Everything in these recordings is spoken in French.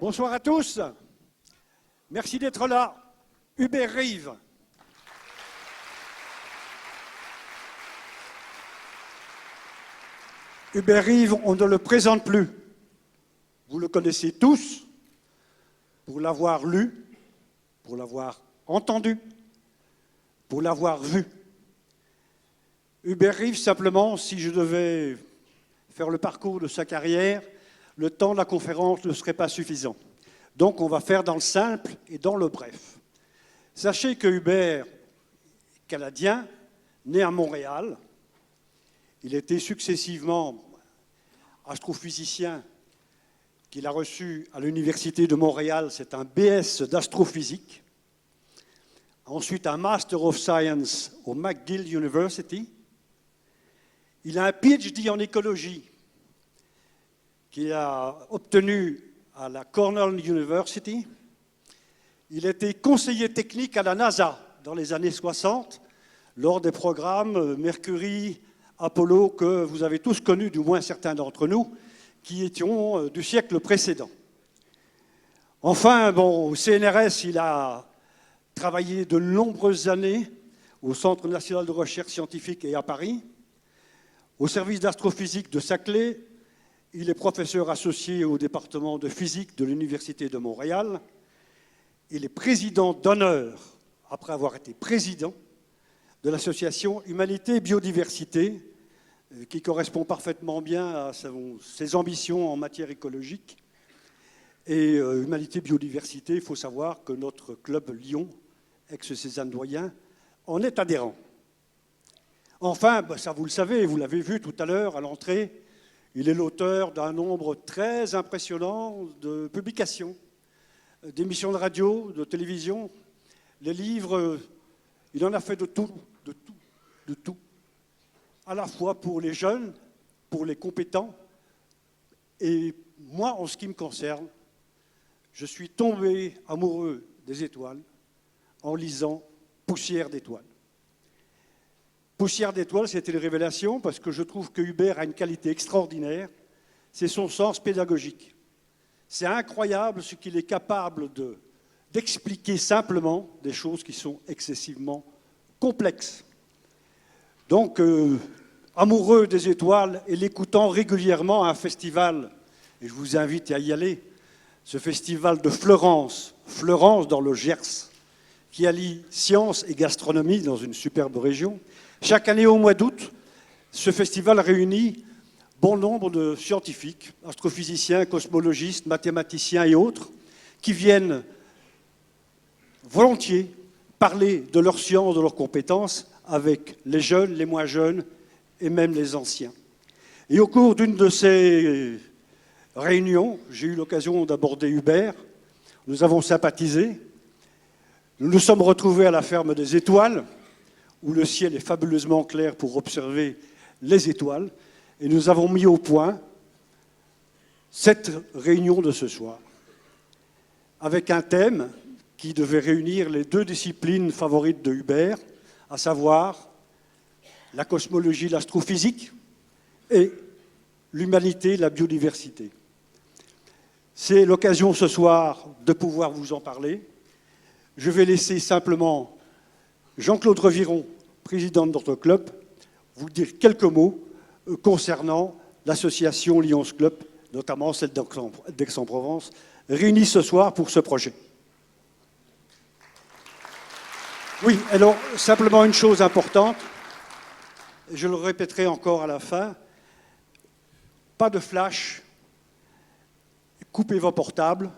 Bonsoir à tous. Merci d'être là. Hubert Reeves. Hubert Reeves, on ne le présente plus. Vous le connaissez tous pour l'avoir lu, pour l'avoir entendu, pour l'avoir vu. Hubert Reeves, simplement, si je devais faire le parcours de sa carrière, le temps de la conférence ne serait pas suffisant. Donc on va faire dans le simple et dans le bref. Sachez que Hubert est canadien, né à Montréal. Il était successivement astrophysicien qu'il a reçu à l'Université de Montréal, c'est un BS d'astrophysique. Ensuite, un Master of Science au McGill University. Il a un PhD en écologie qu'il a obtenu à la Cornell University. Il était conseiller technique à la NASA dans les années 60, lors des programmes Mercury, Apollo, que vous avez tous connus, du moins certains d'entre nous, qui étions du siècle précédent. Enfin, au CNRS, il a travaillé de nombreuses années au Centre national de recherche scientifique et à Paris, au service d'astrophysique de Saclay. Il est professeur associé au département de physique de l'Université de Montréal. Il est président d'honneur, après avoir été président, de l'association Humanité et Biodiversité, qui correspond parfaitement bien à ses ambitions en matière écologique. Et Humanité et Biodiversité, il faut savoir que notre club Lyon, ex-Cézanne Doyen, en est adhérent. Enfin, ça vous le savez, vous l'avez vu tout à l'heure à l'entrée, il est l'auteur d'un nombre très impressionnant de publications, d'émissions de radio, de télévision. Les livres, il en a fait de tout, à la fois pour les jeunes, pour les compétents. Et moi, en ce qui me concerne, je suis tombé amoureux des étoiles en lisant Poussière d'étoiles. Poussière d'étoiles, c'était une révélation parce que je trouve que Hubert a une qualité extraordinaire, c'est son sens pédagogique. C'est incroyable ce qu'il est capable d'expliquer simplement des choses qui sont excessivement complexes. Donc, amoureux des étoiles et l'écoutant régulièrement à un festival, et je vous invite à y aller, ce festival de Fleurance dans le Gers, qui allie science et gastronomie dans une superbe région. Chaque année, au mois d'août, ce festival réunit bon nombre de scientifiques, astrophysiciens, cosmologistes, mathématiciens et autres, qui viennent volontiers parler de leur science, de leurs compétences, avec les jeunes, les moins jeunes et même les anciens. Et au cours d'une de ces réunions, j'ai eu l'occasion d'aborder Hubert, nous avons sympathisé, nous nous sommes retrouvés à la ferme des étoiles, où le ciel est fabuleusement clair pour observer les étoiles, et nous avons mis au point cette réunion de ce soir, avec un thème qui devait réunir les deux disciplines favorites de Hubert, à savoir la cosmologie, l'astrophysique, et l'humanité, la biodiversité. C'est l'occasion ce soir de pouvoir vous en parler. Je vais laisser simplement Jean-Claude Reviron, président de notre club, vous dire quelques mots concernant l'association Lions Club, notamment celle d'Aix-en-Provence, réunie ce soir pour ce projet. Oui, alors, simplement une chose importante, je le répéterai encore à la fin, pas de flash, coupez vos portables,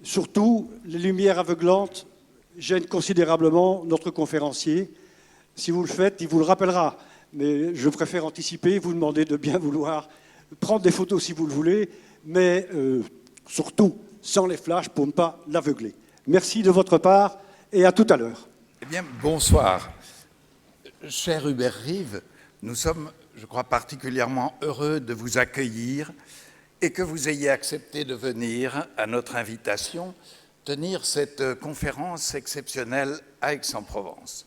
surtout les lumières aveuglantes gênent considérablement notre conférencier. Si vous le faites, il vous le rappellera, mais je préfère anticiper, vous demander de bien vouloir prendre des photos si vous le voulez, mais surtout sans les flashs pour ne pas l'aveugler. Merci de votre part et à tout à l'heure. Eh bien, bonsoir. Cher Hubert Reeves, nous sommes, je crois, particulièrement heureux de vous accueillir et que vous ayez accepté de venir à notre invitation tenir cette conférence exceptionnelle à Aix-en-Provence.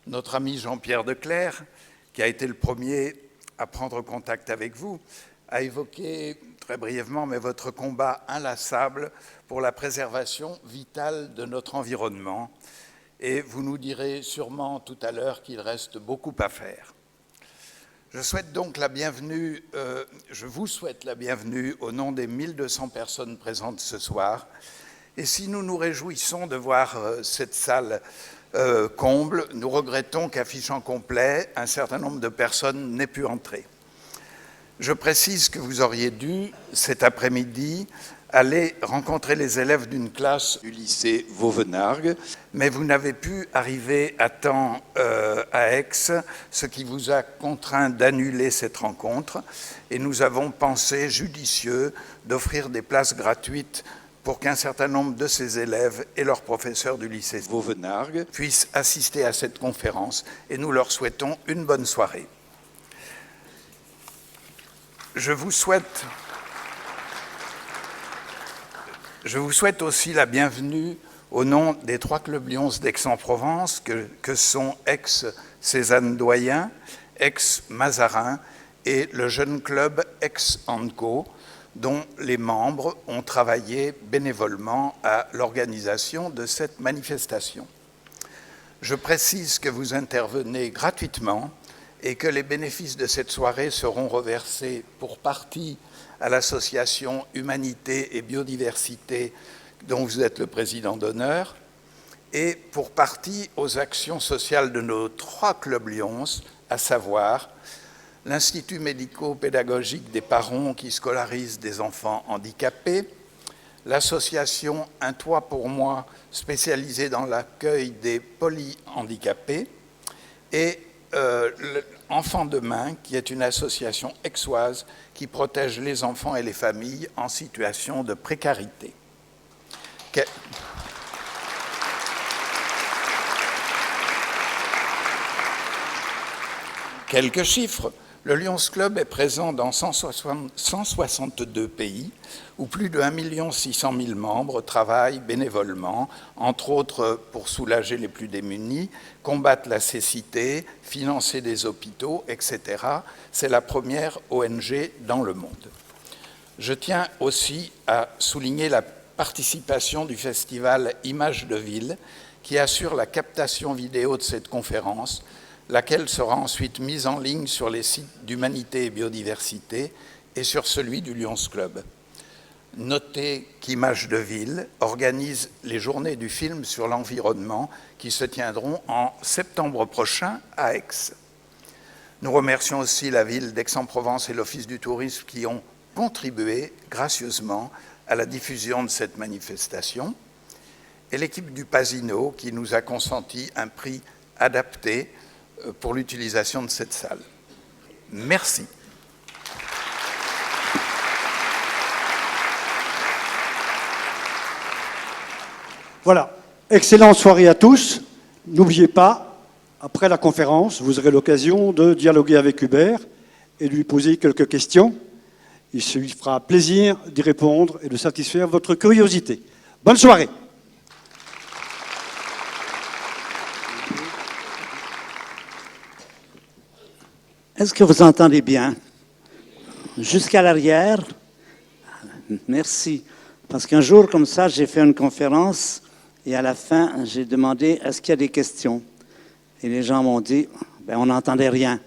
Notre ami Jean-Pierre Declercq, qui a été le premier à prendre contact avec vous, a évoqué très brièvement, mais votre combat inlassable pour la préservation vitale de notre environnement. Et vous nous direz sûrement tout à l'heure qu'il reste beaucoup à faire. Je souhaite donc la bienvenue, je vous souhaite la bienvenue au nom des 1200 personnes présentes ce soir. Et si nous nous réjouissons de voir cette salle comble, nous regrettons qu'affichant complet, un certain nombre de personnes n'aient pu entrer. Je précise que vous auriez dû, cet après-midi, aller rencontrer les élèves d'une classe du lycée Vauvenargues, mais vous n'avez pu arriver à temps à Aix, ce qui vous a contraint d'annuler cette rencontre, et nous avons pensé judicieux d'offrir des places gratuites pour qu'un certain nombre de ces élèves et leurs professeurs du lycée Vauvenargues puissent assister à cette conférence, et nous leur souhaitons une bonne soirée. Je vous souhaite aussi la bienvenue au nom des 3 clubs Lions d'Aix-en-Provence que sont Aix-Cézanne-Doyen, Aix-Mazarin et le jeune club Aix-Anco, dont les membres ont travaillé bénévolement à l'organisation de cette manifestation. Je précise que vous intervenez gratuitement et que les bénéfices de cette soirée seront reversés pour partie à l'association Humanité et Biodiversité, dont vous êtes le président d'honneur, et pour partie aux actions sociales de nos 3 clubs Lions, à savoir l'Institut médico-pédagogique des Parons qui scolarise des enfants handicapés, l'association Un Toit pour moi, spécialisée dans l'accueil des polyhandicapés, et Enfants de Main, qui est une association aixoise qui protège les enfants et les familles en situation de précarité. Quelques chiffres. Le Lions Club est présent dans 162 pays, où plus de 1 600 000 membres travaillent bénévolement, entre autres pour soulager les plus démunis, combattre la cécité, financer des hôpitaux, etc. C'est la première ONG dans le monde. Je tiens aussi à souligner la participation du festival Images de Ville, qui assure la captation vidéo de cette conférence, laquelle sera ensuite mise en ligne sur les sites d'Humanité et Biodiversité et sur celui du Lions Club. Notez qu'Images de Ville organise les journées du film sur l'environnement qui se tiendront en septembre prochain à Aix. Nous remercions aussi la ville d'Aix-en-Provence et l'Office du tourisme qui ont contribué gracieusement à la diffusion de cette manifestation, et l'équipe du Pasino qui nous a consenti un prix adapté pour l'utilisation de cette salle. Merci. Voilà, excellente soirée à tous. N'oubliez pas, après la conférence, vous aurez l'occasion de dialoguer avec Hubert et de lui poser quelques questions. Il se lui fera plaisir d'y répondre et de satisfaire votre curiosité. Bonne soirée. Est-ce que vous entendez bien? Jusqu'à l'arrière? Merci. Parce qu'un jour, comme ça, j'ai fait une conférence et à la fin, j'ai demandé « Est-ce qu'il y a des questions ?» Et les gens m'ont dit « On n'entendait rien. »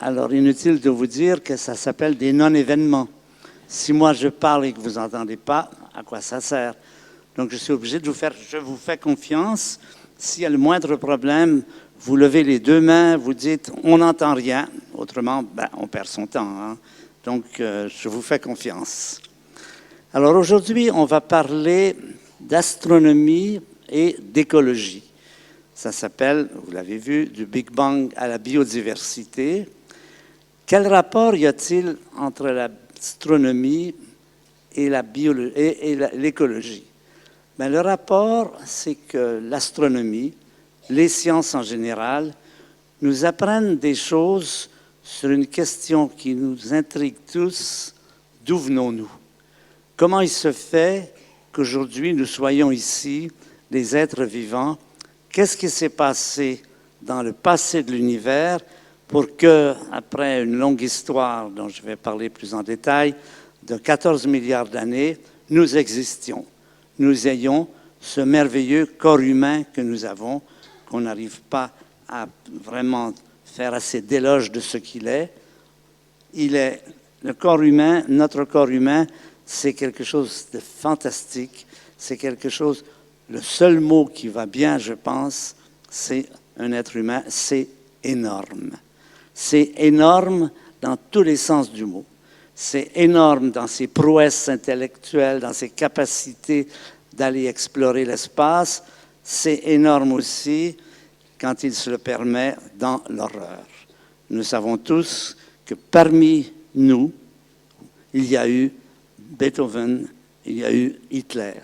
Alors, inutile de vous dire que ça s'appelle des non-événements. Si moi, je parle et que vous n'entendez pas, à quoi ça sert? Donc, je suis obligé de vous faire... Je vous fais confiance. S'il y a le moindre problème, vous levez les 2 mains, vous dites « on n'entend rien », autrement, on perd son temps. Hein. Donc, je vous fais confiance. Alors aujourd'hui, on va parler d'astronomie et d'écologie. Ça s'appelle, vous l'avez vu, du Big Bang à la biodiversité. Quel rapport y a-t-il entre l'astronomie et l'écologie? Le rapport, c'est que l'astronomie, les sciences en général, nous apprennent des choses sur une question qui nous intrigue tous. D'où venons-nous? Comment il se fait qu'aujourd'hui nous soyons ici, des êtres vivants? Qu'est-ce qui s'est passé dans le passé de l'univers pour que, après une longue histoire dont je vais parler plus en détail, de 14 milliards d'années, nous existions. Nous ayons ce merveilleux corps humain que nous avons, qu'on n'arrive pas à vraiment faire assez d'éloge de ce qu'il est. Le corps humain, notre corps humain, c'est quelque chose de fantastique. C'est quelque chose, le seul mot qui va bien, je pense, c'est un être humain, c'est énorme. C'est énorme dans tous les sens du mot. C'est énorme dans ses prouesses intellectuelles, dans ses capacités d'aller explorer l'espace. C'est énorme aussi, quand il se le permet, dans l'horreur. Nous savons tous que parmi nous, il y a eu Beethoven, il y a eu Hitler.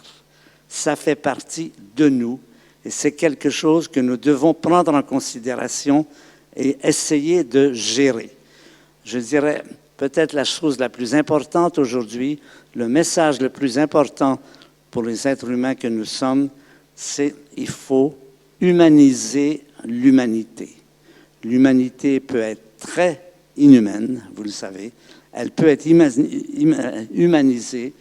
Ça fait partie de nous et c'est quelque chose que nous devons prendre en considération et essayer de gérer. Je dirais peut-être la chose la plus importante aujourd'hui, le message le plus important pour les êtres humains que nous sommes, c'est qu'il faut humaniser l'humanité. L'humanité peut être très inhumaine, vous le savez. Elle peut être humanisée.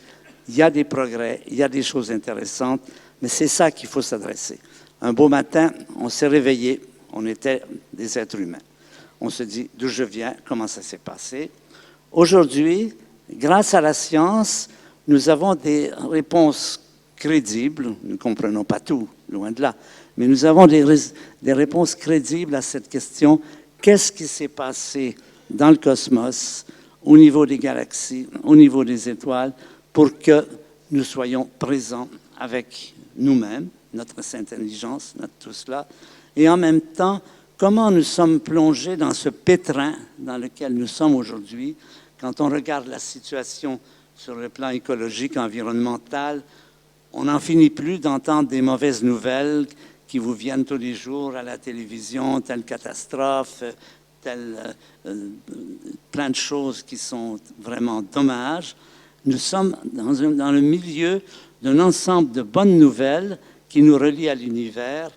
Il y a des progrès, il y a des choses intéressantes, mais c'est ça qu'il faut s'adresser. Un beau matin, on s'est réveillé, on était des êtres humains. On se dit d'où je viens, comment ça s'est passé. Aujourd'hui, grâce à la science, nous avons des réponses crédibles. Nous ne comprenons pas tout, loin de là, mais nous avons des réponses crédibles à cette question. Qu'est-ce qui s'est passé dans le cosmos, au niveau des galaxies, au niveau des étoiles, pour que nous soyons présents avec nous-mêmes, notre sainte intelligence, notre tout cela, et en même temps, comment nous sommes plongés dans ce pétrin dans lequel nous sommes aujourd'hui. Quand on regarde la situation sur le plan écologique, environnemental, on n'en finit plus d'entendre des mauvaises nouvelles qui vous viennent tous les jours à la télévision, telle catastrophe, plein de choses qui sont vraiment dommages. Nous sommes dans le milieu d'un ensemble de bonnes nouvelles qui nous relient à l'univers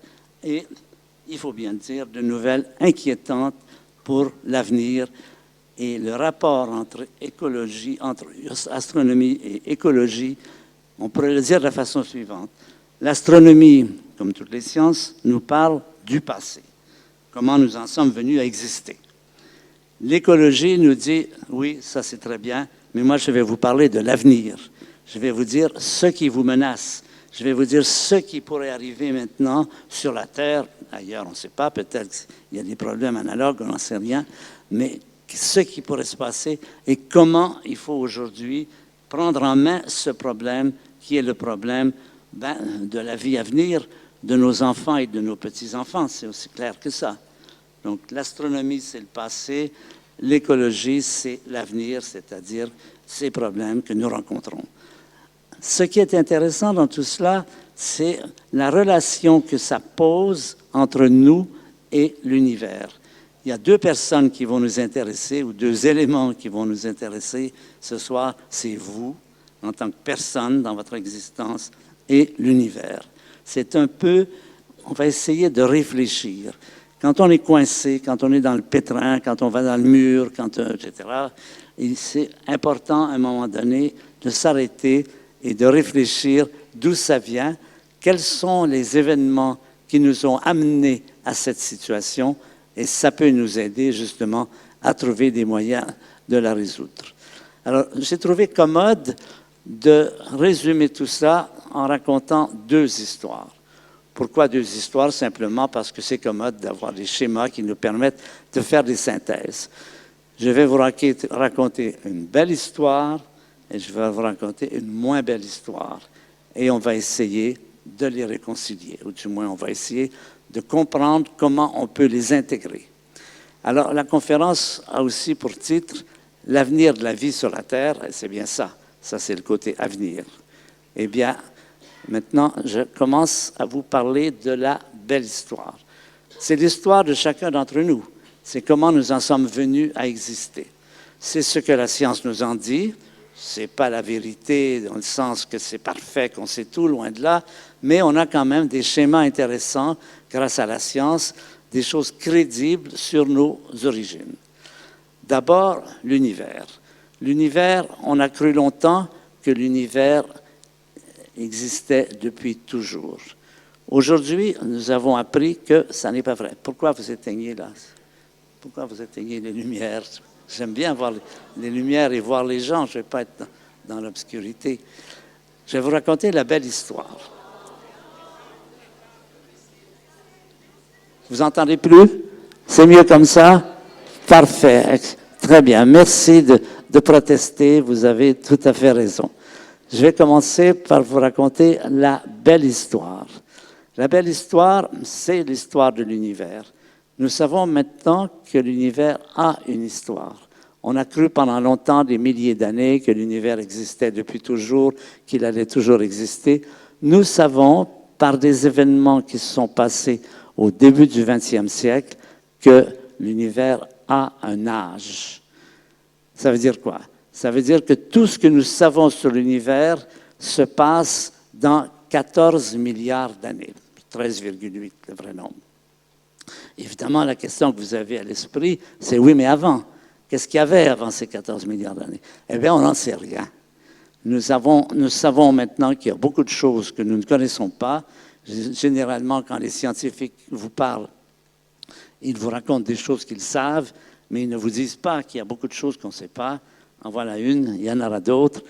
et, il faut bien dire, de nouvelles inquiétantes pour l'avenir. Et le rapport entre astronomie et écologie, on pourrait le dire de la façon suivante. L'astronomie, comme toutes les sciences, nous parle du passé, comment nous en sommes venus à exister. L'écologie nous dit, oui, ça c'est très bien, mais moi je vais vous parler de l'avenir. Je vais vous dire ce qui vous menace. Je vais vous dire ce qui pourrait arriver maintenant sur la Terre. Ailleurs, on ne sait pas, peut-être qu'il y a des problèmes analogues, on n'en sait rien, mais ce qui pourrait se passer et comment il faut aujourd'hui prendre en main ce problème qui est le problème de la vie à venir de nos enfants et de nos petits-enfants. C'est aussi clair que ça. Donc l'astronomie, c'est le passé, l'écologie, c'est l'avenir, c'est-à-dire ces problèmes que nous rencontrons. Ce qui est intéressant dans tout cela, c'est la relation que ça pose entre nous et l'univers. Il y a deux personnes qui vont nous intéresser, ou deux éléments qui vont nous intéresser ce soir. C'est vous, en tant que personne dans votre existence, et l'univers. C'est un peu, on va essayer de réfléchir. Quand on est coincé, quand on est dans le pétrin, quand on va dans le mur, etc., c'est important à un moment donné de s'arrêter et de réfléchir d'où ça vient, quels sont les événements qui nous ont amenés à cette situation, et ça peut nous aider justement à trouver des moyens de la résoudre. Alors, j'ai trouvé commode de résumer tout ça en racontant deux histoires. Pourquoi deux histoires? Simplement parce que c'est commode d'avoir des schémas qui nous permettent de faire des synthèses. Je vais vous raconter une belle histoire et je vais vous raconter une moins belle histoire. Et on va essayer de les réconcilier, ou du moins on va essayer de comprendre comment on peut les intégrer. Alors, la conférence a aussi pour titre « L'avenir de la vie sur la Terre », et c'est bien ça. Ça, c'est le côté avenir. Eh bien, maintenant, je commence à vous parler de la belle histoire. C'est l'histoire de chacun d'entre nous. C'est comment nous en sommes venus à exister. C'est ce que la science nous en dit. Ce n'est pas la vérité dans le sens que c'est parfait, qu'on sait tout, loin de là, mais on a quand même des schémas intéressants grâce à la science des choses crédibles sur nos origines. D'abord, l'univers. L'univers, on a cru longtemps que l'univers existait depuis toujours. Aujourd'hui, nous avons appris que ça n'est pas vrai. Pourquoi vous éteignez là? Pourquoi vous éteignez les lumières? J'aime bien voir les lumières et voir les gens. Je ne vais pas être dans l'obscurité. Je vais vous raconter la belle histoire. Vous entendez plus? C'est mieux comme ça? Parfait. Très bien. Merci de protester. Vous avez tout à fait raison. Je vais commencer par vous raconter la belle histoire. La belle histoire, c'est l'histoire de l'univers. Nous savons maintenant que l'univers a une histoire. On a cru pendant longtemps, des milliers d'années, que l'univers existait depuis toujours, qu'il allait toujours exister. Nous savons, par des événements qui se sont passés au début du XXe siècle, que l'univers a un âge. Ça veut dire quoi? Ça veut dire que tout ce que nous savons sur l'univers se passe dans 14 milliards d'années. 13,8, le vrai nombre. Évidemment, la question que vous avez à l'esprit, c'est oui, mais avant, qu'est-ce qu'il y avait avant ces 14 milliards d'années? Eh bien, on n'en sait rien. Nous savons maintenant qu'il y a beaucoup de choses que nous ne connaissons pas. Généralement, quand les scientifiques vous parlent, ils vous racontent des choses qu'ils savent, mais ils ne vous disent pas qu'il y a beaucoup de choses qu'on ne sait pas. En voilà une, il y en aura d'autres.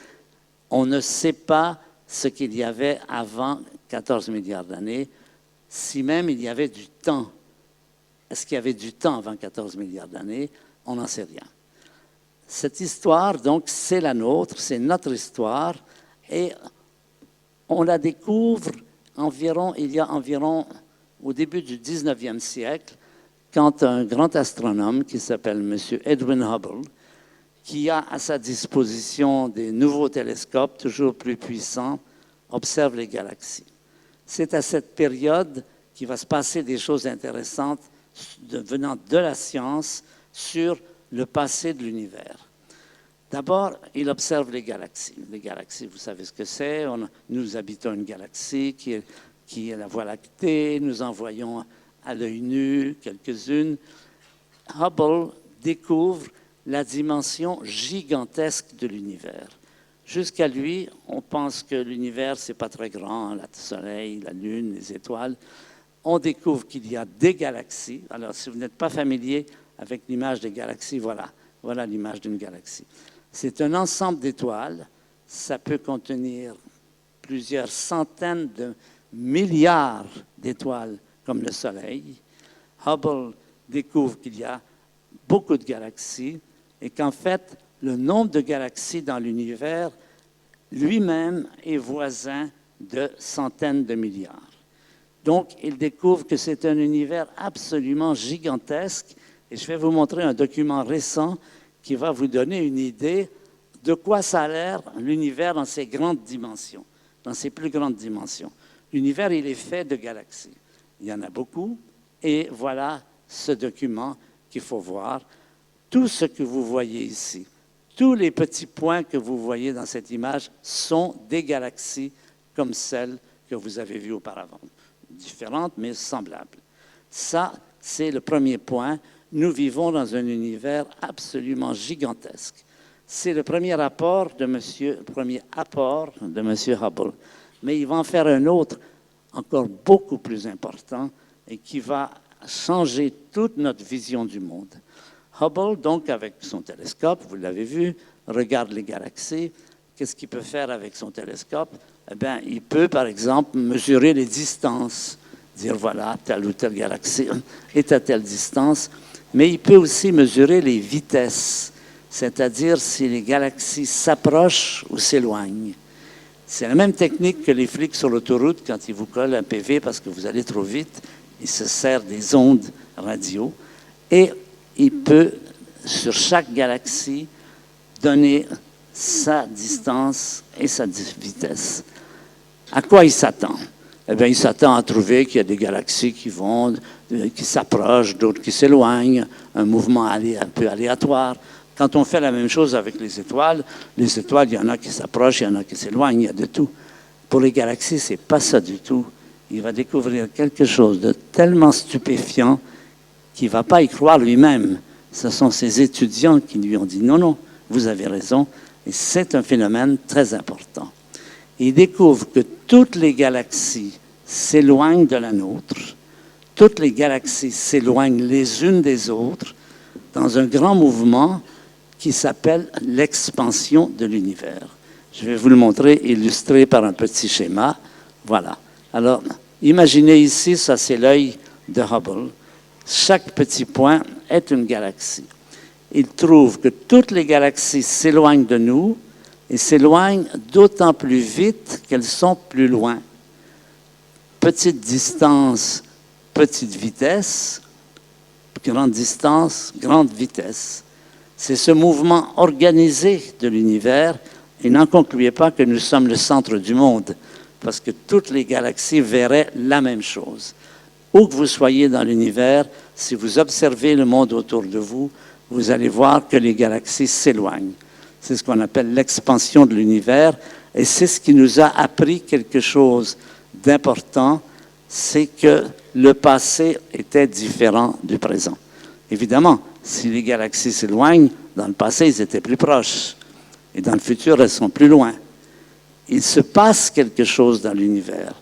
On ne sait pas ce qu'il y avait avant 14 milliards d'années, si même il y avait du temps. Est-ce qu'il y avait du temps avant 14 milliards d'années? On n'en sait rien. Cette histoire, donc, c'est la nôtre, c'est notre histoire, et on la découvre il y a environ au début du 19e siècle, quand un grand astronome qui s'appelle M. Edwin Hubble, qui a à sa disposition des nouveaux télescopes toujours plus puissants, observe les galaxies. C'est à cette période qu'il va se passer des choses intéressantes venant de la science sur le passé de l'univers. D'abord, il observe les galaxies. Les galaxies, vous savez ce que c'est. Nous habitons une galaxie qui est la Voie lactée. Nous en voyons à l'œil nu quelques-unes. Hubble découvre la dimension gigantesque de l'univers. Jusqu'à lui, on pense que l'univers, c'est pas très grand, le Soleil, la Lune, les étoiles. On découvre qu'il y a des galaxies. Alors, si vous n'êtes pas familier avec l'image des galaxies, voilà l'image d'une galaxie. C'est un ensemble d'étoiles. Ça peut contenir plusieurs centaines de milliards d'étoiles comme le Soleil. Hubble découvre qu'il y a beaucoup de galaxies et qu'en fait, le nombre de galaxies dans l'univers lui-même est voisin de centaines de milliards. Donc, il découvre que c'est un univers absolument gigantesque. Et je vais vous montrer un document récent qui va vous donner une idée de quoi ça a l'air, l'univers dans ses grandes dimensions, dans ses plus grandes dimensions. L'univers, il est fait de galaxies. Il y en a beaucoup. Et voilà ce document qu'il faut voir. Tout ce que vous voyez ici, tous les petits points que vous voyez dans cette image sont des galaxies comme celles que vous avez vues auparavant. Différentes, mais semblables. Ça, c'est le premier point. Nous vivons dans un univers absolument gigantesque. C'est le premier apport de M. Hubble. Mais il va en faire un autre encore beaucoup plus important et qui va changer toute notre vision du monde. Hubble, donc, avec son télescope, vous l'avez vu, regarde les galaxies. Qu'est-ce qu'il peut faire avec son télescope? Eh bien, il peut, par exemple, mesurer les distances, dire, voilà, telle ou telle galaxie est à telle distance, mais il peut aussi mesurer les vitesses, c'est-à-dire si les galaxies s'approchent ou s'éloignent. C'est la même technique que les flics sur l'autoroute, quand ils vous collent un PV parce que vous allez trop vite, ils se servent des ondes radio, et il peut, sur chaque galaxie, donner sa distance et sa vitesse. À quoi il s'attend? Eh bien, il s'attend à trouver qu'il y a des galaxies qui s'approchent, d'autres qui s'éloignent, un mouvement un peu aléatoire. Quand on fait la même chose avec les étoiles, il y en a qui s'approchent, il y en a qui s'éloignent, il y a de tout. Pour les galaxies, ce n'est pas ça du tout. Il va découvrir quelque chose de tellement stupéfiant qu'il ne va pas y croire lui-même. Ce sont ses étudiants qui lui ont dit « Non, non, vous avez raison ». Et c'est un phénomène très important. Il découvre que toutes les galaxies s'éloignent de la nôtre, toutes les galaxies s'éloignent les unes des autres dans un grand mouvement qui s'appelle l'expansion de l'univers. Je vais vous le montrer, illustré par un petit schéma. Voilà. Alors, imaginez ici, ça c'est l'œil de Hubble. Chaque petit point est une galaxie. Il trouve que toutes les galaxies s'éloignent de nous et s'éloignent d'autant plus vite qu'elles sont plus loin. Petite distance, petite vitesse, grande distance, grande vitesse. C'est ce mouvement organisé de l'univers, et n'en concluez pas que nous sommes le centre du monde, parce que toutes les galaxies verraient la même chose. Où que vous soyez dans l'univers, si vous observez le monde autour de vous, vous allez voir que les galaxies s'éloignent. C'est ce qu'on appelle l'expansion de l'univers, et c'est ce qui nous a appris quelque chose d'important, c'est que le passé était différent du présent. Évidemment, si les galaxies s'éloignent, dans le passé, ils étaient plus proches. Et dans le futur, elles sont plus loin. Il se passe quelque chose dans l'univers.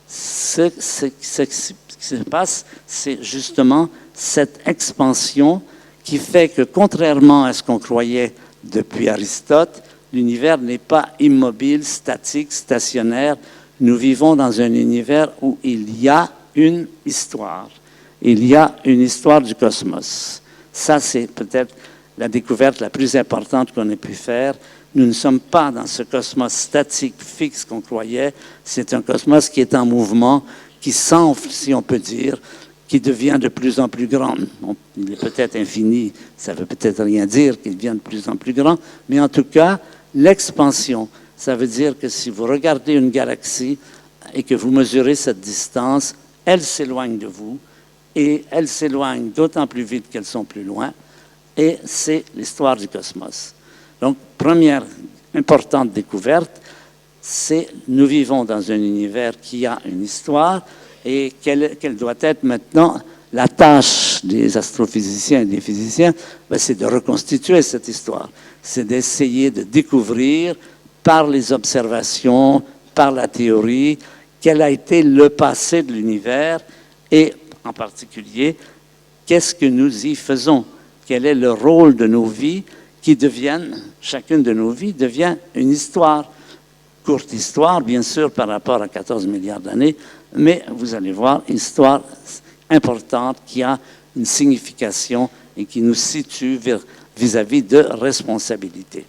Ce qui se passe, c'est justement cette expansion qui fait que, contrairement à ce qu'on croyait depuis Aristote, l'univers n'est pas immobile, statique, stationnaire. Nous vivons dans un univers où il y a une histoire. Il y a une histoire du cosmos. Ça, c'est peut-être la découverte la plus importante qu'on ait pu faire. Nous ne sommes pas dans ce cosmos statique, fixe qu'on croyait. C'est un cosmos qui est en mouvement, qui s'enfle, si on peut dire, qui devient de plus en plus grand. Bon, il est peut-être infini, ça ne veut peut-être rien dire qu'il devient de plus en plus grand, mais en tout cas, l'expansion, ça veut dire que si vous regardez une galaxie et que vous mesurez cette distance, elle s'éloigne de vous, et elles s'éloignent d'autant plus vite qu'elles sont plus loin, et c'est l'histoire du cosmos. Donc, première importante découverte, c'est nous vivons dans un univers qui a une histoire, et quelle doit être maintenant la tâche des astrophysiciens et des physiciens, c'est de reconstituer cette histoire. C'est d'essayer de découvrir par les observations, par la théorie, quel a été le passé de l'univers et en particulier, qu'est-ce que nous y faisons? Quel est le rôle de nos vies qui deviennent, chacune de nos vies devient une histoire. Courte histoire, bien sûr, par rapport à 14 milliards d'années, mais vous allez voir, une histoire importante qui a une signification et qui nous situe vis-à-vis de responsabilité.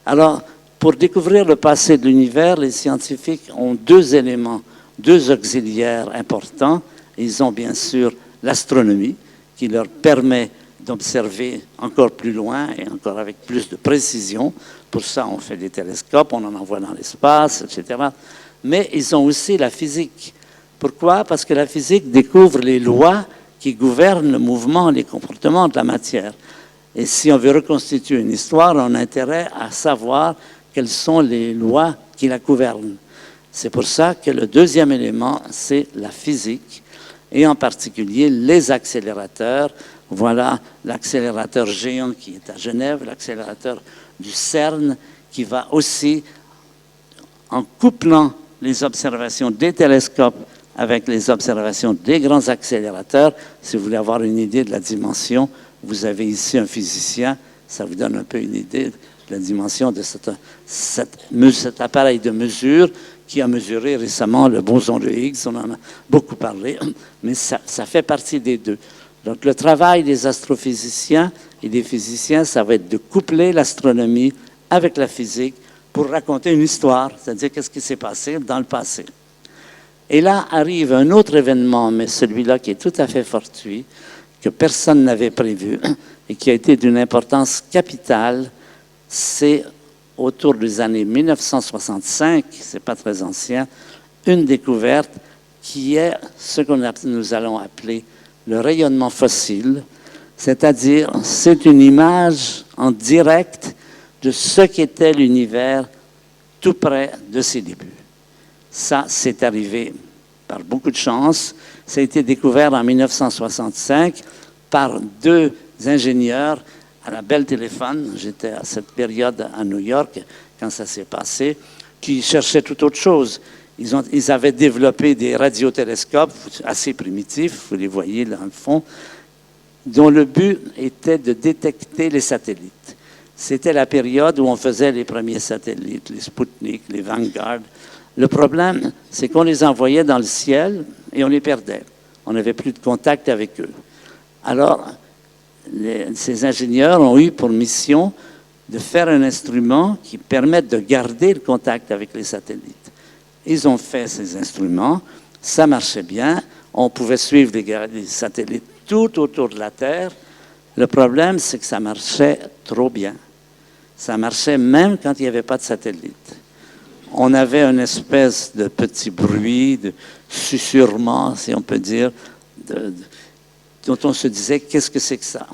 Alors, pour découvrir le passé de l'univers, les scientifiques ont deux éléments, deux auxiliaires importants. Ils ont bien sûr l'astronomie, qui leur permet d'observer encore plus loin et encore avec plus de précision. Pour ça, on fait des télescopes, on en envoie dans l'espace, etc. Mais ils ont aussi la physique. Pourquoi? Parce que la physique découvre les lois qui gouvernent le mouvement, les comportements de la matière. Et si on veut reconstituer une histoire, on a intérêt à savoir quelles sont les lois qui la gouvernent. C'est pour ça que le deuxième élément, c'est la physique, et en particulier les accélérateurs. Voilà l'accélérateur géant qui est à Genève, l'accélérateur du CERN, qui va aussi, en couplant les observations des télescopes avec les observations des grands accélérateurs, si vous voulez avoir une idée de la dimension, vous avez ici un physicien, ça vous donne un peu une idée de la dimension de cet appareil de mesure qui a mesuré récemment le boson de Higgs, on en a beaucoup parlé, mais ça fait partie des deux. Donc le travail des astrophysiciens et des physiciens, ça va être de coupler l'astronomie avec la physique pour raconter une histoire, c'est-à-dire qu'est-ce qui s'est passé dans le passé. Et là arrive un autre événement, mais celui-là qui est tout à fait fortuit, que personne n'avait prévu et qui a été d'une importance capitale, c'est autour des années 1965, c'est pas très ancien, une découverte qui est ce que nous allons appeler le rayonnement fossile, c'est-à-dire c'est une image en direct de ce qu'était l'univers tout près de ses débuts. Ça, c'est arrivé par beaucoup de chance. Ça a été découvert en 1965 par deux ingénieurs à la Bell Telephone. J'étais à cette période à New York quand ça s'est passé, qui cherchaient tout autre chose. Ils avaient développé des radiotélescopes assez primitifs, vous les voyez là dans le fond, dont le but était de détecter les satellites. C'était la période où on faisait les premiers satellites, les Sputnik, les Vanguard. Le problème, c'est qu'on les envoyait dans le ciel et on les perdait. On n'avait plus de contact avec eux. Alors, ces ingénieurs ont eu pour mission de faire un instrument qui permette de garder le contact avec les satellites. Ils ont fait ces instruments, ça marchait bien, on pouvait suivre les satellites tout autour de la Terre. Le problème, c'est que ça marchait trop bien. Ça marchait même quand il n'y avait pas de satellite. On avait une espèce de petit bruit, de susurrement, si on peut dire, dont on se disait, qu'est-ce que c'est que ça?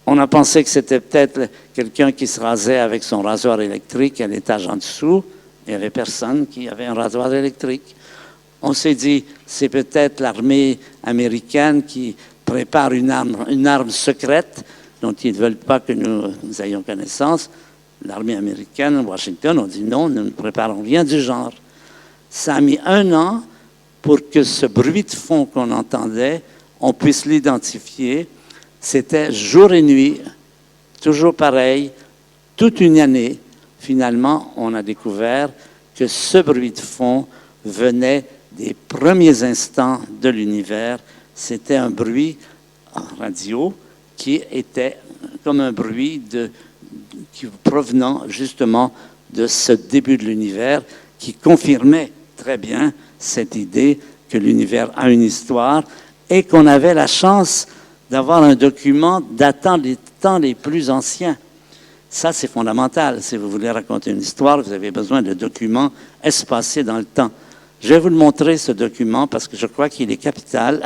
On a pensé que c'était peut-être quelqu'un qui se rasait avec son rasoir électrique à l'étage en dessous. Il n'y avait personne qui avait un rasoir électrique. On s'est dit, c'est peut-être l'armée américaine qui prépare une arme secrète dont ils ne veulent pas que nous ayons connaissance. L'armée américaine, Washington, ont dit non, nous ne préparons rien du genre. Ça a mis 1 an pour que ce bruit de fond qu'on entendait, on puisse l'identifier. C'était jour et nuit, toujours pareil, toute une année. Finalement, on a découvert que ce bruit de fond venait des premiers instants de l'univers. C'était un bruit radio qui était comme un bruit qui provenant justement de ce début de l'univers, qui confirmait très bien cette idée que l'univers a une histoire et qu'on avait la chance d'avoir un document datant des temps les plus anciens. Ça, c'est fondamental. Si vous voulez raconter une histoire, vous avez besoin de documents espacés dans le temps. Je vais vous le montrer, ce document, parce que je crois qu'il est capital.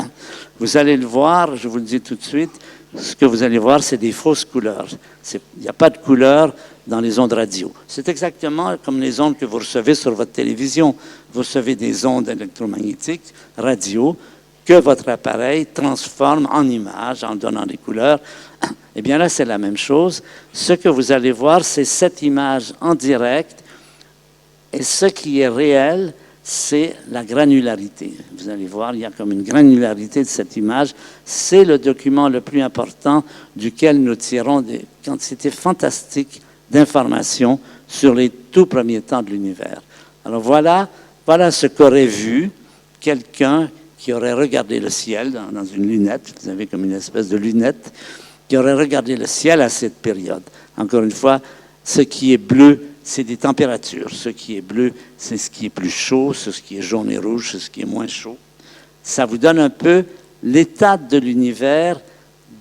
Vous allez le voir, je vous le dis tout de suite, ce que vous allez voir, c'est des fausses couleurs. Il n'y a pas de couleurs dans les ondes radio. C'est exactement comme les ondes que vous recevez sur votre télévision. Vous recevez des ondes électromagnétiques, radio, que votre appareil transforme en images en donnant des couleurs. Eh bien là, c'est la même chose. Ce que vous allez voir, c'est cette image en direct. Et ce qui est réel, c'est la granularité. Vous allez voir, il y a comme une granularité de cette image. C'est le document le plus important duquel nous tirons des quantités fantastiques d'informations sur les tout premiers temps de l'univers. Alors voilà ce qu'aurait vu quelqu'un qui aurait regardé le ciel dans une lunette. Vous avez comme une espèce de lunette qui aurait regardé le ciel à cette période. Encore une fois, ce qui est bleu, c'est des températures. Ce qui est bleu, c'est ce qui est plus chaud. Ce qui est jaune et rouge, c'est ce qui est moins chaud. Ça vous donne un peu l'état de l'univers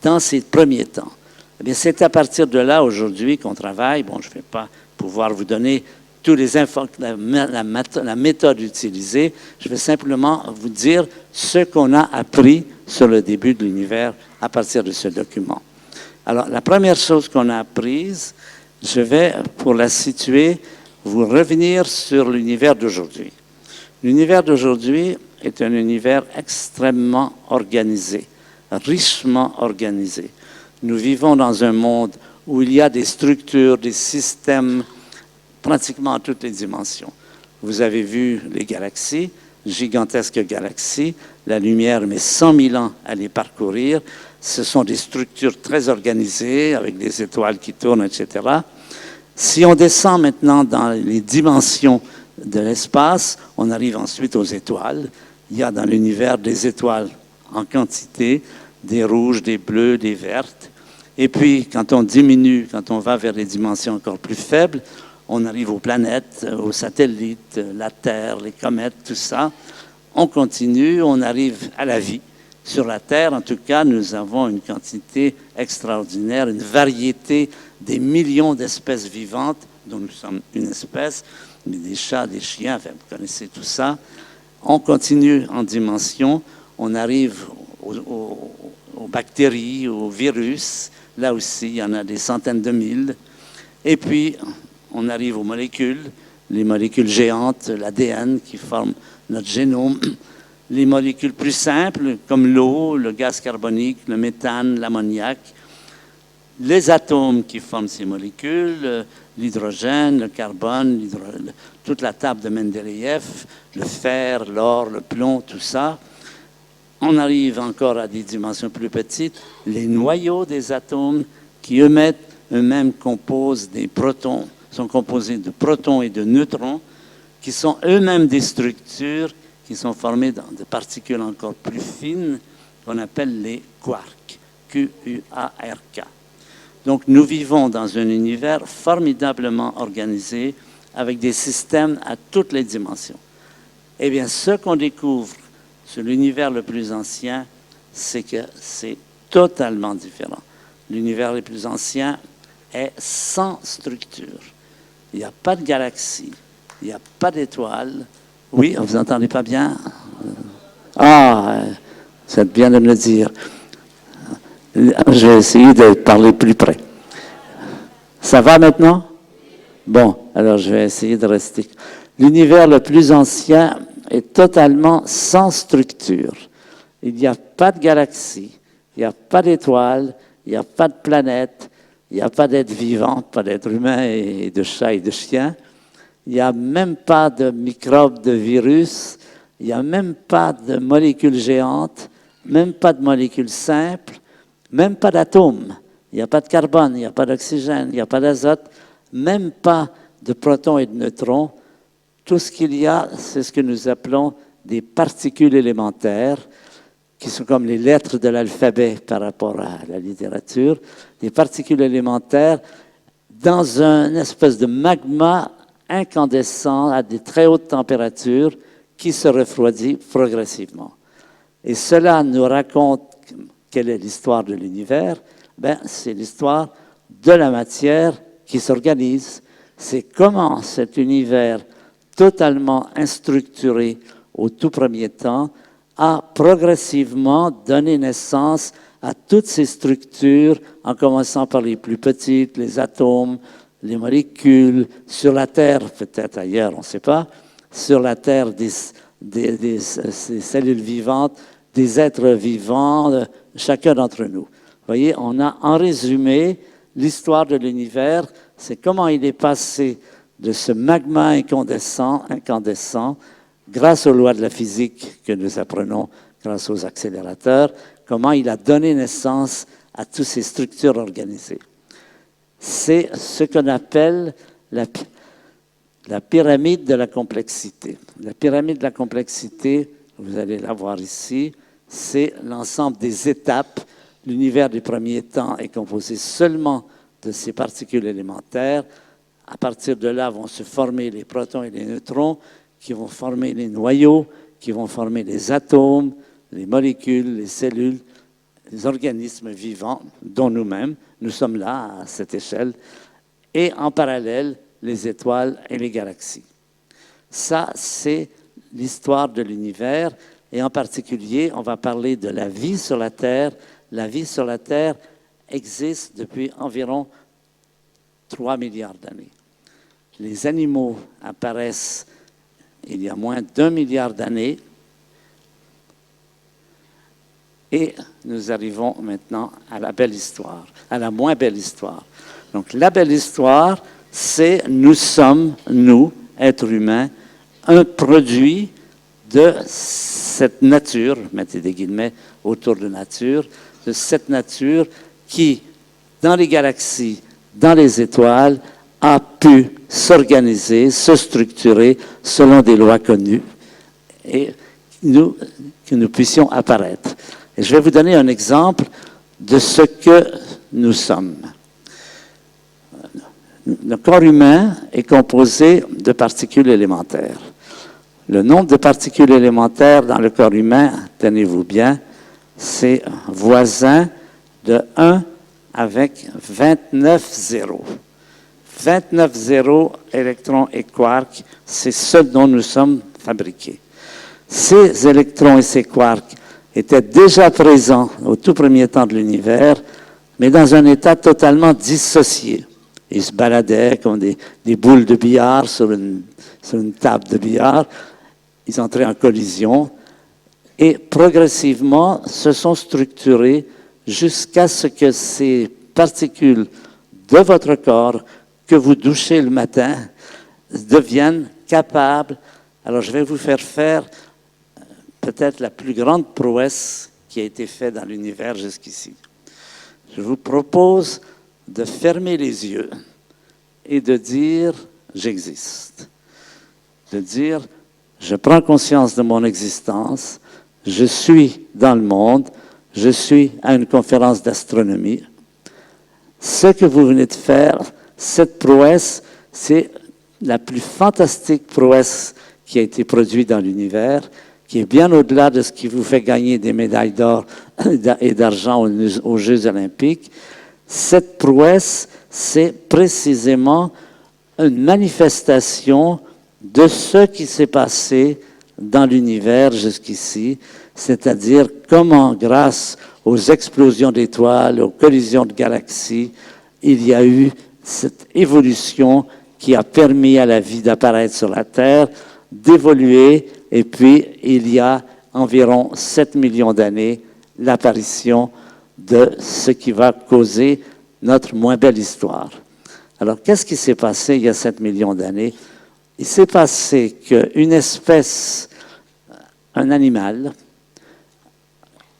dans ses premiers temps. Eh bien, c'est à partir de là, aujourd'hui, qu'on travaille. Bon, je ne vais pas pouvoir vous donner tous les la méthode utilisée. Je vais simplement vous dire ce qu'on a appris sur le début de l'univers à partir de ce document. Alors, la première chose qu'on a apprise, je vais, pour la situer, vous revenir sur l'univers d'aujourd'hui. L'univers d'aujourd'hui est un univers extrêmement organisé, richement organisé. Nous vivons dans un monde où il y a des structures, des systèmes, pratiquement à toutes les dimensions. Vous avez vu les galaxies, gigantesques galaxies. La lumière met 100 000 ans à les parcourir. Ce sont des structures très organisées, avec des étoiles qui tournent, etc. Si on descend maintenant dans les dimensions de l'espace, on arrive ensuite aux étoiles. Il y a dans l'univers des étoiles en quantité, des rouges, des bleus, des vertes. Et puis, quand on diminue, quand on va vers les dimensions encore plus faibles, on arrive aux planètes, aux satellites, la Terre, les comètes, tout ça. On continue, on arrive à la vie. Sur la Terre, en tout cas, nous avons une quantité extraordinaire, une variété des millions d'espèces vivantes, dont nous sommes une espèce, mais des chats, des chiens, enfin, vous connaissez tout ça. On continue en dimension, on arrive aux bactéries, aux virus. Là aussi, il y en a des centaines de mille. Et puis, on arrive aux molécules, les molécules géantes, l'ADN qui forment notre génome. les molécules plus simples, comme l'eau, le gaz carbonique, le méthane, l'ammoniac, les atomes qui forment ces molécules, l'hydrogène, le carbone, toute la table de Mendeleïev, le fer, l'or, le plomb, tout ça. On arrive encore à des dimensions plus petites, les noyaux des atomes qui eux-mêmes composent des protons, sont composés de protons et de neutrons, qui sont eux-mêmes des structures qui sont formées dans des particules encore plus fines qu'on appelle les quarks, Q-U-A-R-K. Donc nous vivons dans un univers formidablement organisé avec des systèmes à toutes les dimensions. Eh bien, ce qu'on découvre sur l'univers le plus ancien, c'est que c'est totalement différent. L'univers le plus ancien est sans structure. Il n'y a pas de galaxie, il n'y a pas d'étoiles. Oui, vous n'entendez pas bien? Ah, vous êtes bien de me le dire. Je vais essayer de parler plus près. Ça va maintenant? Bon, alors je vais essayer de rester. L'univers le plus ancien est totalement sans structure. Il n'y a pas de galaxie, il n'y a pas d'étoiles, il n'y a pas de planète, il n'y a pas d'être vivant, pas d'être humain et de chat et de chien. Il n'y a même pas de microbes, de virus, il n'y a même pas de molécules géantes, même pas de molécules simples, même pas d'atomes. Il n'y a pas de carbone, il n'y a pas d'oxygène, il n'y a pas d'azote, même pas de protons et de neutrons. Tout ce qu'il y a, c'est ce que nous appelons des particules élémentaires, qui sont comme les lettres de l'alphabet par rapport à la littérature, des particules élémentaires dans une espèce de magma incandescent à des très hautes températures qui se refroidit progressivement. Et cela nous raconte quelle est l'histoire de l'univers. Ben, c'est l'histoire de la matière qui s'organise. C'est comment cet univers totalement instructuré au tout premier temps a progressivement donné naissance à toutes ces structures, en commençant par les plus petites, les atomes, les molécules, sur la Terre, peut-être ailleurs, on ne sait pas, sur la Terre des cellules vivantes, des êtres vivants, chacun d'entre nous. Vous voyez, on a en résumé l'histoire de l'univers, c'est comment il est passé de ce magma incandescent, grâce aux lois de la physique que nous apprenons grâce aux accélérateurs, comment il a donné naissance à toutes ces structures organisées. C'est ce qu'on appelle la pyramide de la complexité. La pyramide de la complexité, vous allez la voir ici, c'est l'ensemble des étapes. L'univers du premier temps est composé seulement de ces particules élémentaires. À partir de là vont se former les protons et les neutrons, qui vont former les noyaux, qui vont former les atomes, les molécules, les cellules, les organismes vivants, dont nous-mêmes, nous sommes là à cette échelle, et en parallèle, les étoiles et les galaxies. Ça, c'est l'histoire de l'univers, et en particulier, on va parler de la vie sur la Terre. La vie sur la Terre existe depuis environ 3 milliards d'années. Les animaux apparaissent il y a moins d'1 milliard d'années. Et nous arrivons maintenant à la belle histoire, à la moins belle histoire. Donc la belle histoire, c'est nous sommes, nous, êtres humains, un produit de cette nature, mettez des guillemets autour de nature, de cette nature qui, dans les galaxies, dans les étoiles, a pu s'organiser, se structurer selon des lois connues et que nous puissions apparaître. Et je vais vous donner un exemple de ce que nous sommes. Le corps humain est composé de particules élémentaires. Le nombre de particules élémentaires dans le corps humain, tenez-vous bien, c'est voisin de 1 avec 29 zéros. 29 zéros, électrons et quarks, c'est ce dont nous sommes fabriqués. Ces électrons et ces quarks étaient déjà présents au tout premier temps de l'univers, mais dans un état totalement dissocié. Ils se baladaient comme des boules de billard sur une table de billard. Ils entraient en collision et progressivement se sont structurés jusqu'à ce que ces particules de votre corps que vous douchez le matin deviennent capables. Alors je vais vous faire faire peut-être la plus grande prouesse qui a été faite dans l'univers jusqu'ici. Je vous propose de fermer les yeux et de dire « j'existe ». De dire « je prends conscience de mon existence ». Je suis dans le monde, je suis à une conférence d'astronomie. Ce que vous venez de faire, cette prouesse, c'est la plus fantastique prouesse qui a été produite dans l'univers, qui est bien au-delà de ce qui vous fait gagner des médailles d'or et d'argent aux Jeux olympiques. Cette prouesse, c'est précisément une manifestation de ce qui s'est passé dans l'univers jusqu'ici, c'est-à-dire comment, grâce aux explosions d'étoiles, aux collisions de galaxies, il y a eu cette évolution qui a permis à la vie d'apparaître sur la Terre, d'évoluer, et puis il y a environ 7 millions d'années, l'apparition de ce qui va causer notre moins belle histoire. Alors, qu'est-ce qui s'est passé il y a 7 millions d'années? Il s'est passé qu'une espèce, un animal,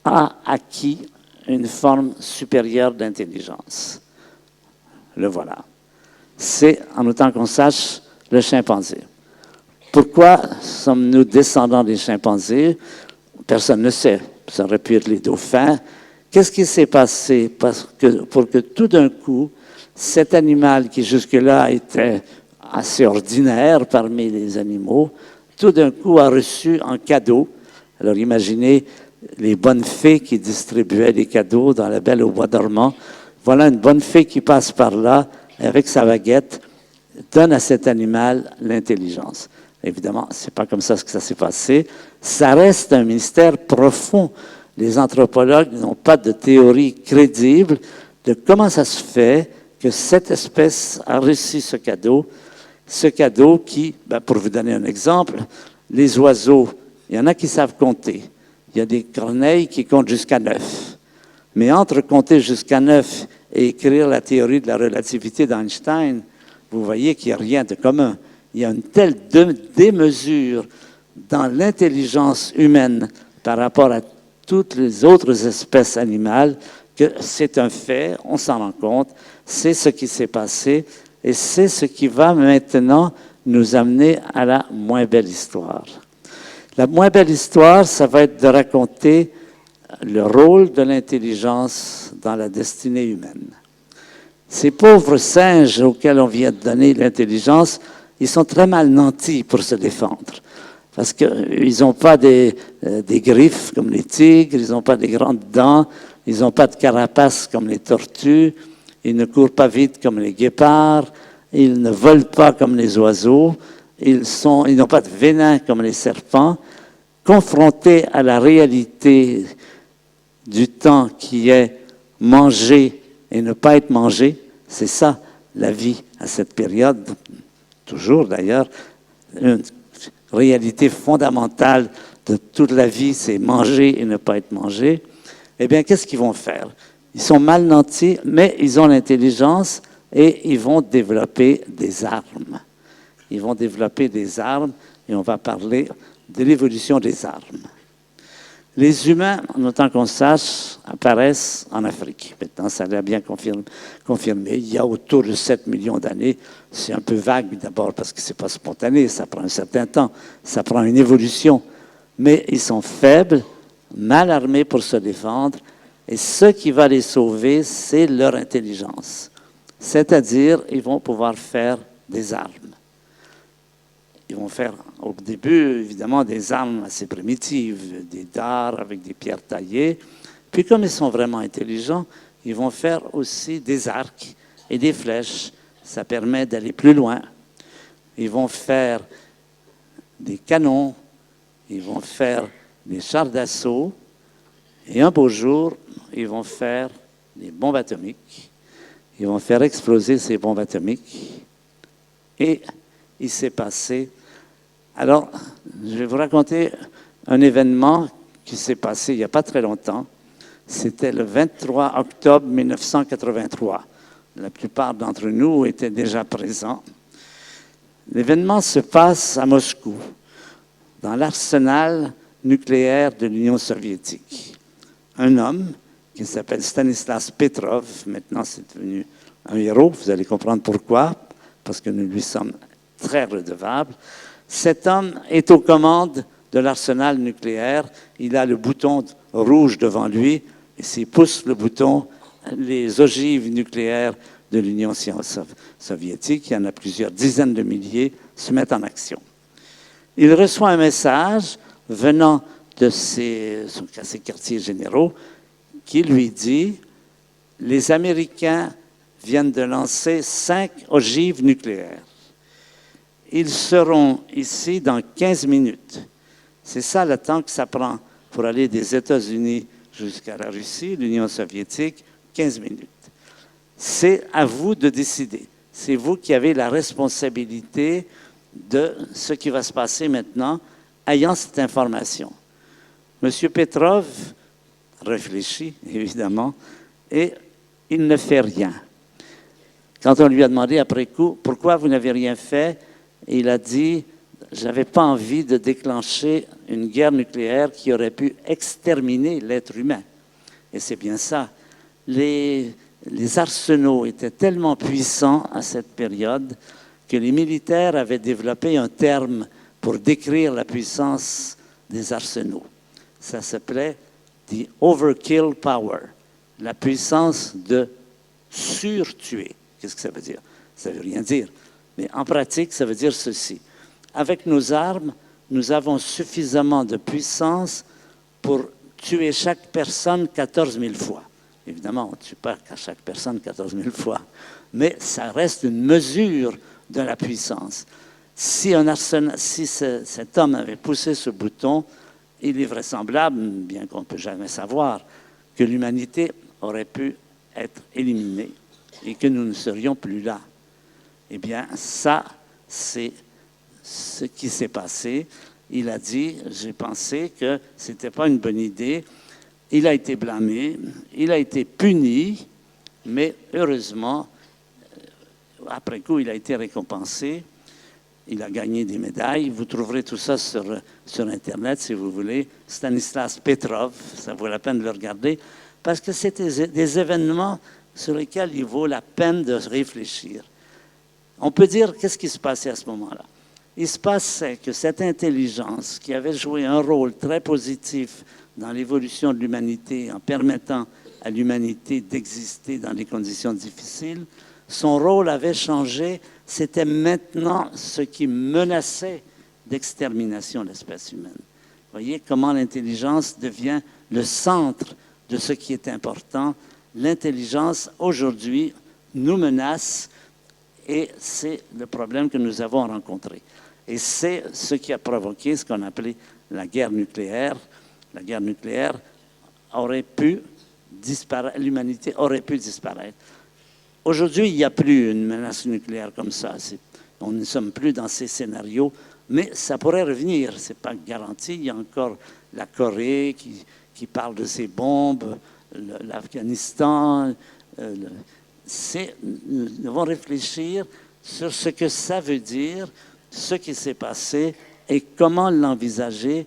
a acquis une forme supérieure d'intelligence. Le voilà. C'est, en autant qu'on sache, le chimpanzé. Pourquoi sommes-nous descendants des chimpanzés? Personne ne sait. Ça aurait pu être les dauphins. Qu'est-ce qui s'est passé pour que tout d'un coup, cet animal qui jusque-là était assez ordinaire parmi les animaux, tout d'un coup a reçu un cadeau. Alors imaginez les bonnes fées qui distribuaient des cadeaux dans la Belle au bois dormant. Voilà une bonne fée qui passe par là, avec sa baguette, donne à cet animal l'intelligence. Évidemment, ce n'est pas comme ça que ça s'est passé. Ça reste un mystère profond. Les anthropologues n'ont pas de théorie crédible de comment ça se fait que cette espèce a reçu ce cadeau qui, pour vous donner un exemple, les oiseaux, il y en a qui savent compter. Il y a des corneilles qui comptent jusqu'à 9. Mais entre compter jusqu'à 9 et écrire la théorie de la relativité d'Einstein, vous voyez qu'il n'y a rien de commun. Il y a une telle démesure dans l'intelligence humaine par rapport à toutes les autres espèces animales que c'est un fait, on s'en rend compte, c'est ce qui s'est passé et c'est ce qui va maintenant nous amener à la moins belle histoire. La moins belle histoire, ça va être de raconter le rôle de l'intelligence dans la destinée humaine. Ces pauvres singes auxquels on vient de donner l'intelligence, ils sont très mal nantis pour se défendre. Parce qu'ils n'ont pas des griffes comme les tigres, ils n'ont pas des grandes dents, ils n'ont pas de carapace comme les tortues, ils ne courent pas vite comme les guépards, ils ne volent pas comme les oiseaux, ils n'ont pas de venin comme les serpents. Confrontés à la réalité du temps qui est manger et ne pas être mangé, c'est ça la vie à cette période, toujours d'ailleurs, une réalité fondamentale de toute la vie, c'est manger et ne pas être mangé. Eh bien, qu'est-ce qu'ils vont faire? Ils sont mal nantis, mais ils ont l'intelligence et ils vont développer des armes. Ils vont développer des armes et on va parler de l'évolution des armes. Les humains, en autant qu'on sache, apparaissent en Afrique. Maintenant, ça l'a bien confirmé. Il y a autour de 7 millions d'années. C'est un peu vague d'abord parce que ce n'est pas spontané, ça prend un certain temps, ça prend une évolution. Mais ils sont faibles, mal armés pour se défendre, et ce qui va les sauver, c'est leur intelligence. C'est-à-dire, ils vont pouvoir faire des armes. Ils vont faire, au début, évidemment, des armes assez primitives, des dards avec des pierres taillées. Puis, comme ils sont vraiment intelligents, ils vont faire aussi des arcs et des flèches. Ça permet d'aller plus loin. Ils vont faire des canons, ils vont faire des chars d'assaut, et un beau jour, ils vont faire des bombes atomiques. Ils vont faire exploser ces bombes atomiques. Et il s'est passé... Alors, je vais vous raconter un événement qui s'est passé il n'y a pas très longtemps. C'était le 23 octobre 1983. La plupart d'entre nous étaient déjà présents. L'événement se passe à Moscou, dans l'arsenal nucléaire de l'Union soviétique. Un homme qui s'appelle Stanislas Petrov, maintenant c'est devenu un héros, vous allez comprendre pourquoi, parce que nous lui sommes très redevables. Cet homme est aux commandes de l'arsenal nucléaire. Il a le bouton rouge devant lui, et s'il pousse le bouton, les ogives nucléaires de l'Union soviétique, il y en a plusieurs dizaines de milliers, se mettent en action. Il reçoit un message venant de ses quartiers généraux qui lui dit « Les Américains viennent de lancer 5 ogives nucléaires. Ils seront ici dans 15 minutes. » C'est ça le temps que ça prend pour aller des États-Unis jusqu'à la Russie, l'Union soviétique, 15 minutes. C'est à vous de décider. C'est vous qui avez la responsabilité de ce qui va se passer maintenant, ayant cette information. M. Petrov réfléchit, évidemment, et il ne fait rien. Quand on lui a demandé après coup, pourquoi vous n'avez rien fait, il a dit, je n'avais pas envie de déclencher une guerre nucléaire qui aurait pu exterminer l'être humain. Et c'est bien ça. Les arsenaux étaient tellement puissants à cette période que les militaires avaient développé un terme pour décrire la puissance des arsenaux. Ça s'appelait « the overkill power », la puissance de surtuer. Qu'est-ce que ça veut dire? Ça ne veut rien dire. Mais en pratique, ça veut dire ceci. Avec nos armes, nous avons suffisamment de puissance pour tuer chaque personne 14 000 fois. Évidemment, on ne tue pas chaque personne 14 000 fois, mais ça reste une mesure de la puissance. Si cet homme avait poussé ce bouton, il est vraisemblable, bien qu'on ne peut jamais savoir, que l'humanité aurait pu être éliminée et que nous ne serions plus là. Eh bien, ça, c'est ce qui s'est passé. Il a dit, j'ai pensé que ce n'était pas une bonne idée. Il a été blâmé, il a été puni, mais heureusement, après coup, il a été récompensé. Il a gagné des médailles. Vous trouverez tout ça sur Internet, si vous voulez. Stanislas Petrov, ça vaut la peine de le regarder, parce que c'était des événements sur lesquels il vaut la peine de réfléchir. On peut dire, qu'est-ce qui se passait à ce moment-là? Il se passait que cette intelligence, qui avait joué un rôle très positif dans l'évolution de l'humanité, en permettant à l'humanité d'exister dans des conditions difficiles, son rôle avait changé. C'était maintenant ce qui menaçait d'extermination de l'espèce humaine. Vous voyez comment l'intelligence devient le centre de ce qui est important. L'intelligence, aujourd'hui, nous menace et c'est le problème que nous avons rencontré. Et c'est ce qui a provoqué ce qu'on appelait la guerre nucléaire. La guerre nucléaire aurait pu disparaître, l'humanité aurait pu disparaître. Aujourd'hui, il n'y a plus une menace nucléaire comme ça. On ne sommes plus dans ces scénarios, mais ça pourrait revenir. Ce n'est pas garanti. Il y a encore la Corée qui parle de ses bombes, l'Afghanistan. Nous devons réfléchir sur ce que ça veut dire, ce qui s'est passé et comment l'envisager,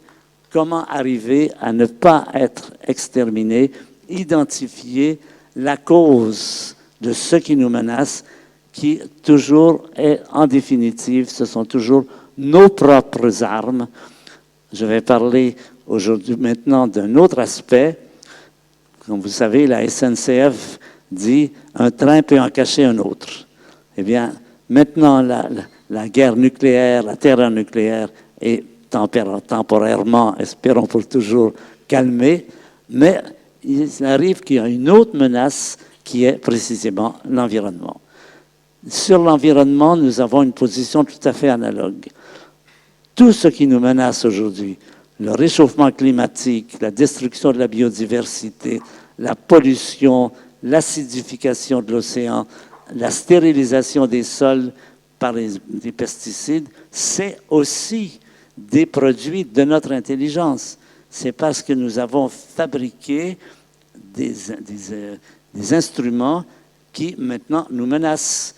comment arriver à ne pas être exterminé, identifier la cause de ce qui nous menace, qui toujours est, en définitive, ce sont toujours nos propres armes. Je vais parler aujourd'hui maintenant d'un autre aspect. Comme vous savez, la SNCF dit « un train peut en cacher un autre ». Eh bien, maintenant, la guerre nucléaire, la terreur nucléaire est temporairement, espérons pour toujours, calmée, mais il arrive qu'il y a une autre menace qui est précisément l'environnement. Sur l'environnement, nous avons une position tout à fait analogue. Tout ce qui nous menace aujourd'hui, le réchauffement climatique, la destruction de la biodiversité, la pollution, l'acidification de l'océan, la stérilisation des sols par des pesticides, c'est aussi des produits de notre intelligence. c'est parce que nous avons fabriqué des instruments qui maintenant nous menacent.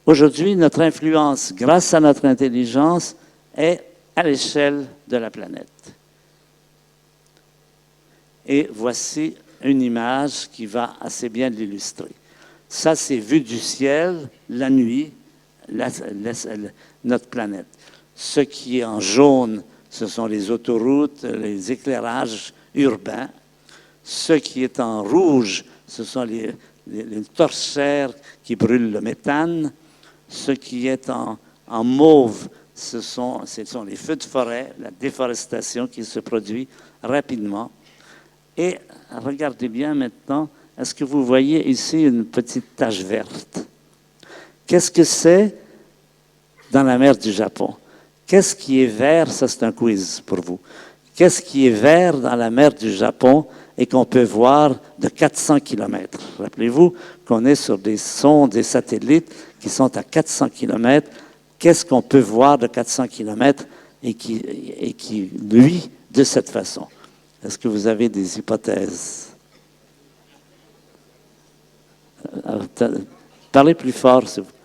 Aujourd'hui, notre influence, grâce à notre intelligence, est à l'échelle de la planète. Et voici une image qui va assez bien l'illustrer. Ça, c'est vu du ciel, la nuit, notre planète. Ce qui est en jaune, ce sont les autoroutes, les éclairages urbains. Ce qui est en rouge, ce sont les torchères qui brûlent le méthane. Ce qui est en mauve, ce sont les feux de forêt, la déforestation qui se produit rapidement. Et regardez bien maintenant, est-ce que vous voyez ici une petite tache verte? Qu'est-ce que c'est dans la mer du Japon? Qu'est-ce qui est vert? Ça, c'est un quiz pour vous. Qu'est-ce qui est vert dans la mer du Japon et qu'on peut voir de 400 km? Rappelez-vous qu'on est sur des sondes, des satellites qui sont à 400 km. Qu'est-ce qu'on peut voir de 400 km et qui luit de cette façon? Est-ce que vous avez des hypothèses? Parlez plus fort, s'il vous plaît.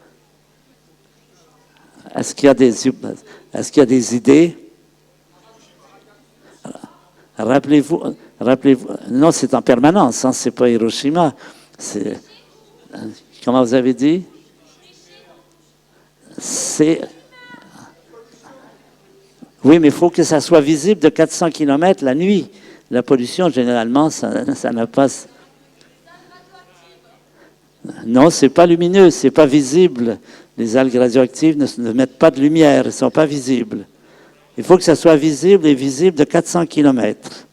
Est-ce qu'il y a des idées? Rappelez-vous, non, c'est en permanence, hein, c'est pas Hiroshima. Comment vous avez dit? Oui, mais il faut que ça soit visible de 400 km la nuit. La pollution, généralement, ça n'a pas... Non, c'est pas lumineux, c'est pas visible. Les algues radioactives ne mettent pas de lumière, elles ne sont pas visibles. Il faut que ça soit visible et visible de 400 km.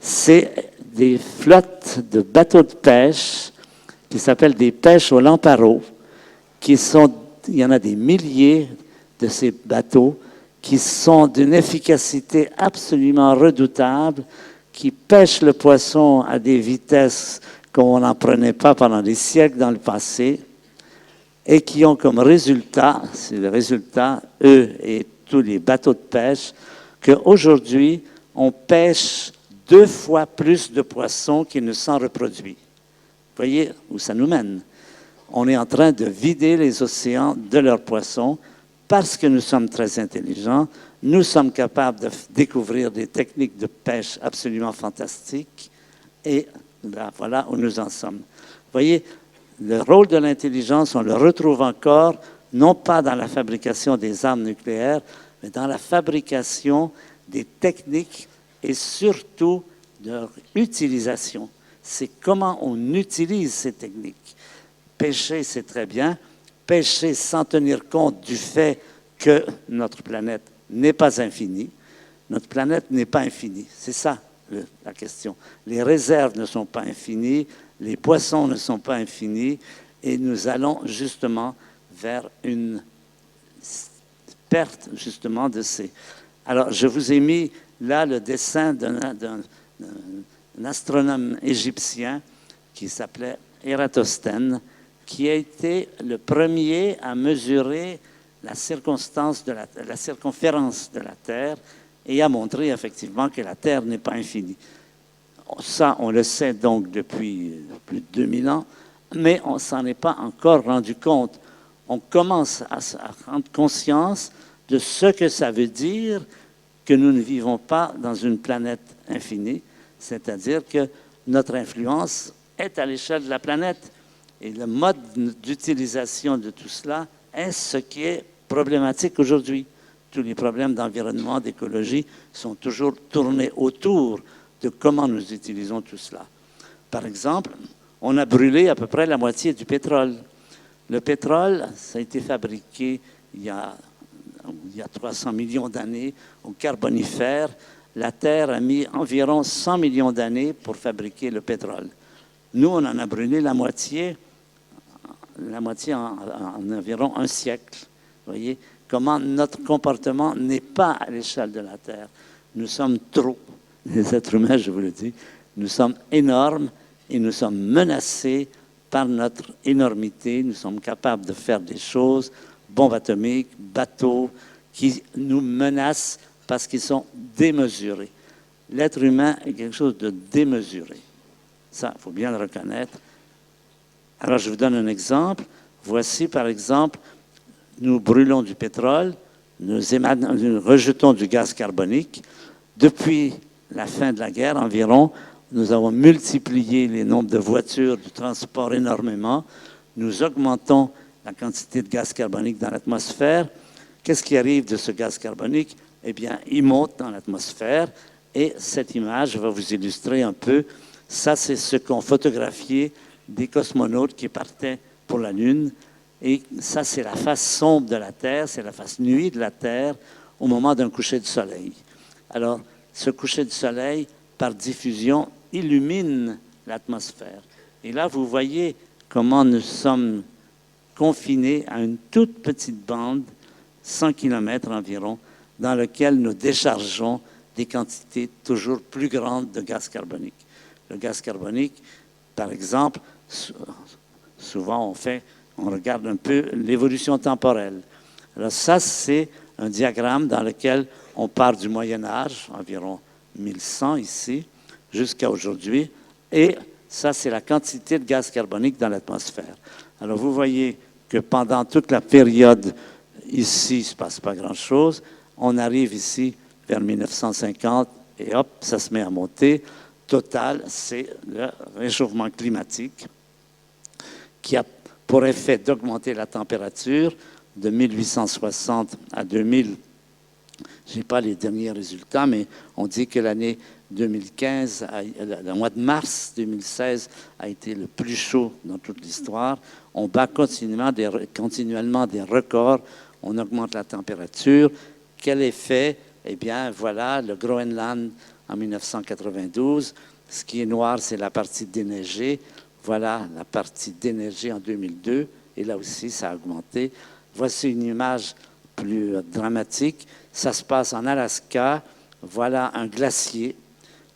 C'est des flottes de bateaux de pêche qui s'appellent des pêches au lamparo, il y en a des milliers de ces bateaux qui sont d'une efficacité absolument redoutable, qui pêchent le poisson à des vitesses qu'on n'en prenait pas pendant des siècles dans le passé, et qui ont comme résultat, c'est le résultat, eux et tous les bateaux de pêche, qu'aujourd'hui, on pêche 2 fois plus de poissons qu'il ne s'en reproduit. Vous voyez où ça nous mène? On est en train de vider les océans de leurs poissons parce que nous sommes très intelligents. Nous sommes capables de découvrir des techniques de pêche absolument fantastiques. Et là, voilà où nous en sommes. Vous voyez, le rôle de l'intelligence, on le retrouve encore, non pas dans la fabrication des armes nucléaires, mais dans la fabrication des techniques et surtout de leur utilisation. C'est comment on utilise ces techniques. Pêcher, c'est très bien. Pêcher sans tenir compte du fait que notre planète n'est pas infinie. Notre planète n'est pas infinie. C'est ça la question. Les réserves ne sont pas infinies, les poissons ne sont pas infinis, et nous allons justement vers une perte justement de ces... Alors, je vous ai mis là le dessin d'un astronome égyptien qui s'appelait Ératosthène, qui a été le premier à mesurer la circonférence de la Terre et à montrer effectivement que la Terre n'est pas infinie. Ça, on le sait donc depuis plus de 2000 ans, mais on ne s'en est pas encore rendu compte. On commence à prendre conscience de ce que ça veut dire que nous ne vivons pas dans une planète infinie, c'est-à-dire que notre influence est à l'échelle de la planète. Et le mode d'utilisation de tout cela est ce qui est problématique aujourd'hui. Tous les problèmes d'environnement, d'écologie sont toujours tournés autour de comment nous utilisons tout cela. Par exemple, on a brûlé à peu près la moitié du pétrole. Le pétrole, ça a été fabriqué il y a 300 millions d'années au Carbonifère. La Terre a mis environ 100 millions d'années pour fabriquer le pétrole. Nous, on en a brûlé la moitié en environ un siècle. Vous voyez comment notre comportement n'est pas à l'échelle de la Terre. Nous sommes trop, les êtres humains, je vous le dis, nous sommes énormes et nous sommes menacés par notre énormité. Nous sommes capables de faire des choses, bombes atomiques, bateaux, qui nous menacent parce qu'ils sont démesurés. l'être humain est quelque chose de démesuré. Ça, il faut bien le reconnaître. Alors, je vous donne un exemple. Voici, par exemple, nous brûlons du pétrole, nous rejetons du gaz carbonique. Depuis la fin de la guerre environ, nous avons multiplié les nombres de voitures, du transport énormément. Nous augmentons la quantité de gaz carbonique dans l'atmosphère. Qu'est-ce qui arrive de ce gaz carbonique? Eh bien, il monte dans l'atmosphère. Et cette image va vous illustrer un peu. Ça, c'est ce qu'ont photographié des cosmonautes qui partaient pour la Lune. Et ça, c'est la face sombre de la Terre, c'est la face nuit de la Terre au moment d'un coucher de soleil. Alors, ce coucher de soleil, par diffusion, illumine l'atmosphère. Et là, vous voyez comment nous sommes confinés à une toute petite bande, 100 km environ, dans laquelle nous déchargeons des quantités toujours plus grandes de gaz carbonique. Le gaz carbonique, par exemple, souvent on regarde un peu l'évolution temporelle. Alors ça, c'est un diagramme dans lequel on part du Moyen Âge, environ 1100 ici, jusqu'à aujourd'hui, et ça, c'est la quantité de gaz carbonique dans l'atmosphère. Alors vous voyez que pendant toute la période, ici, il ne se passe pas grand-chose. On arrive ici vers 1950 et hop, ça se met à monter. Total, c'est le réchauffement climatique qui a pour effet d'augmenter la température de 1860 à 2000. Je n'ai pas les derniers résultats, mais on dit que l'année 2015, le mois de mars 2016 a été le plus chaud dans toute l'histoire. On bat continuellement des records, on augmente la température. Quel effet? Eh bien, voilà, le Groenland en 1992. Ce qui est noir, c'est la partie déneigée. Voilà la partie déneigée en 2002. Et là aussi, ça a augmenté. Voici une image plus dramatique. Ça se passe en Alaska. Voilà un glacier.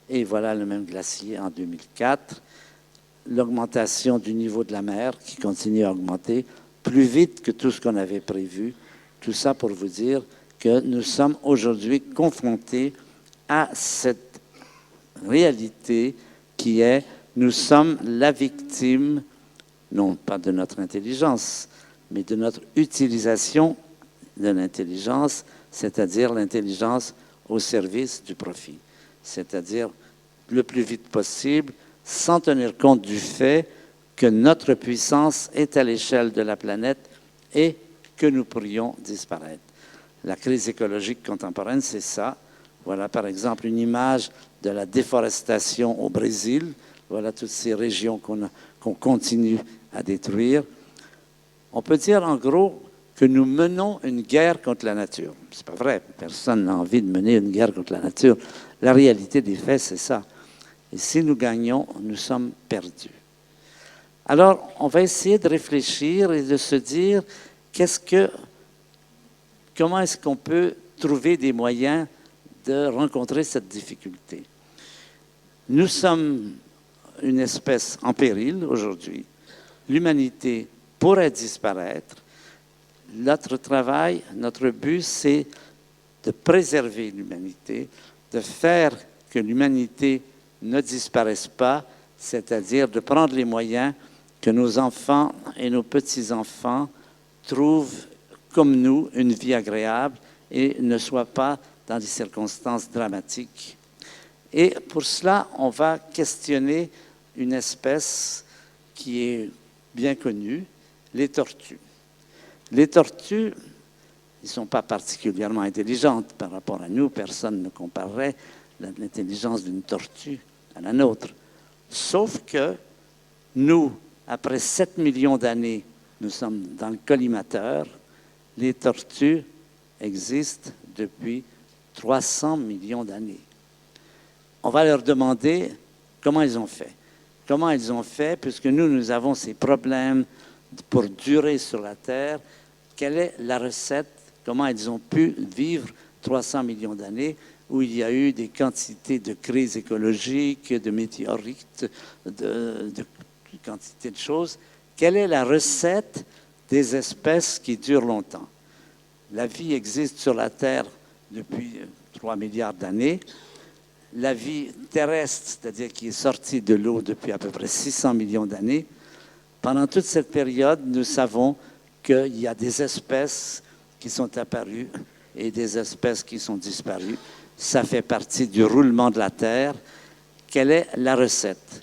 Et voilà le même glacier en 2004. L'augmentation du niveau de la mer qui continue à augmenter plus vite que tout ce qu'on avait prévu. Tout ça pour vous dire que nous sommes aujourd'hui confrontés à cette réalité qui est, nous sommes la victime, non pas de notre intelligence, mais de notre utilisation de l'intelligence, c'est-à-dire l'intelligence au service du profit. C'est-à-dire le plus vite possible, sans tenir compte du fait que notre puissance est à l'échelle de la planète et que nous pourrions disparaître. La crise écologique contemporaine, c'est ça. Voilà par exemple une image de la déforestation au Brésil. Voilà toutes ces régions qu'on continue à détruire. On peut dire en gros que nous menons une guerre contre la nature. C'est pas vrai, personne n'a envie de mener une guerre contre la nature. La réalité des faits, c'est ça. Et si nous gagnons, nous sommes perdus. Alors, on va essayer de réfléchir et de se dire comment est-ce qu'on peut trouver des moyens de rencontrer cette difficulté. Nous sommes une espèce en péril aujourd'hui. L'humanité pourrait disparaître. Notre travail, notre but, c'est de préserver l'humanité, de faire que l'humanité ne disparaisse pas, c'est-à-dire de prendre les moyens que nos enfants et nos petits-enfants trouvent, comme nous, une vie agréable et ne soient pas dans des circonstances dramatiques. Et pour cela, on va questionner une espèce qui est bien connue, les tortues. Les tortues, ils ne sont pas particulièrement intelligentes par rapport à nous. Personne ne comparerait l'intelligence d'une tortue à la nôtre. Sauf que nous, après 7 millions d'années, nous sommes dans le collimateur. Les tortues existent depuis 300 millions d'années. On va leur demander comment ils ont fait. Comment ils ont fait, puisque nous avons ces problèmes pour durer sur la Terre. Quelle est la recette? Comment ils ont pu vivre 300 millions d'années où il y a eu des quantités de crises écologiques, de météorites, de quantités de choses. Quelle est la recette des espèces qui durent longtemps? La vie existe sur la Terre depuis 3 milliards d'années. la vie terrestre, c'est-à-dire qui est sortie de l'eau depuis à peu près 600 millions d'années, pendant toute cette période, nous savons qu'il y a des espèces qui sont apparues et des espèces qui sont disparues. Ça fait partie du roulement de la Terre. Quelle est la recette?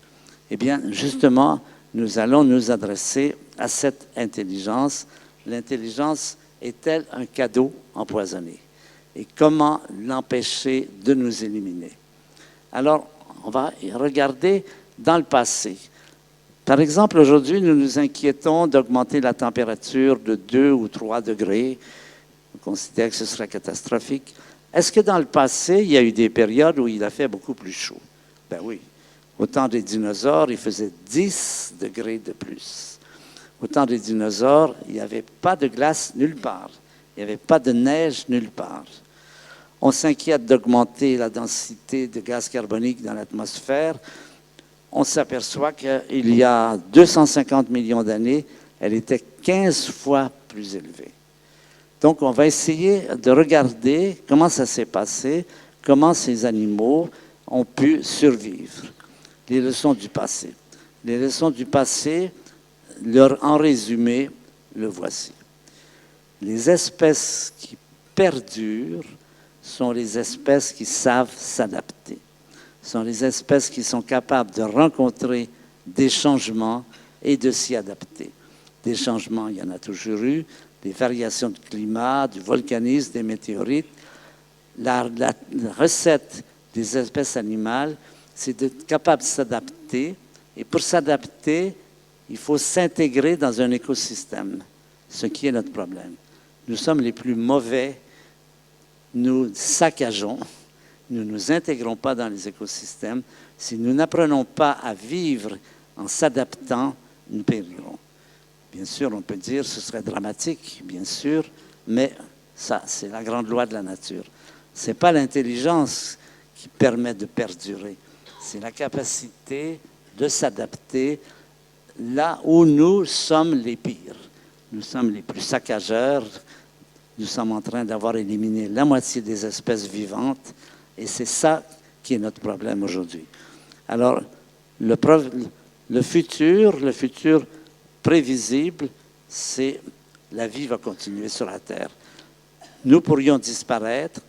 Eh bien, justement, nous allons nous adresser à cette intelligence. L'intelligence est-elle un cadeau empoisonné? Et comment l'empêcher de nous éliminer? Alors, on va regarder dans le passé. Par exemple, aujourd'hui, nous nous inquiétons d'augmenter la température de 2 ou 3 degrés. On considère que ce serait catastrophique. Est-ce que dans le passé, il y a eu des périodes où il a fait beaucoup plus chaud? Ben oui. Au temps des dinosaures, il faisait 10 degrés de plus. Au temps des dinosaures, il n'y avait pas de glace nulle part. Il n'y avait pas de neige nulle part. On s'inquiète d'augmenter la densité de gaz carbonique dans l'atmosphère. On s'aperçoit qu'il y a 250 millions d'années, elle était 15 fois plus élevée. Donc, on va essayer de regarder comment ça s'est passé, comment ces animaux ont pu survivre. Les leçons du passé. Les leçons du passé, en résumé, le voici. Les espèces qui perdurent sont les espèces qui savent s'adapter. Sont les espèces qui sont capables de rencontrer des changements et de s'y adapter. Des changements, il y en a toujours eu, des variations de climat, du volcanisme, des météorites. La recette des espèces animales, c'est d'être capable de s'adapter. Et pour s'adapter, il faut s'intégrer dans un écosystème, ce qui est notre problème. Nous sommes les plus mauvais, nous saccageons, nous ne nous intégrons pas dans les écosystèmes. Si nous n'apprenons pas à vivre en s'adaptant, nous périrons. Bien sûr, on peut dire que ce serait dramatique, bien sûr, mais ça, c'est la grande loi de la nature. Ce n'est pas l'intelligence qui permet de perdurer, c'est la capacité de s'adapter là où nous sommes les pires. Nous sommes les plus saccageurs, nous sommes en train d'avoir éliminé la moitié des espèces vivantes, et c'est ça qui est notre problème aujourd'hui. Alors, le futur prévisible, c'est la vie va continuer sur la Terre. Nous pourrions disparaître.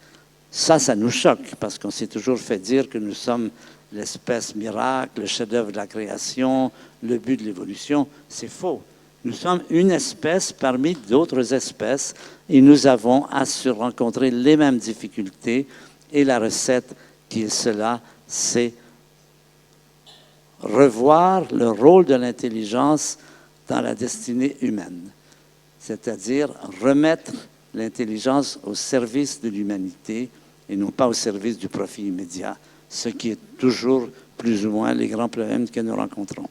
Ça nous choque, parce qu'on s'est toujours fait dire que nous sommes l'espèce miracle, le chef-d'œuvre de la création, le but de l'évolution. C'est faux. Nous sommes une espèce parmi d'autres espèces et nous avons à rencontrer les mêmes difficultés. Et la recette qui est cela, c'est revoir le rôle de l'intelligence dans la destinée humaine. C'est-à-dire remettre l'intelligence au service de l'humanité et non pas au service du profit immédiat, ce qui est toujours plus ou moins les grands problèmes que nous rencontrons.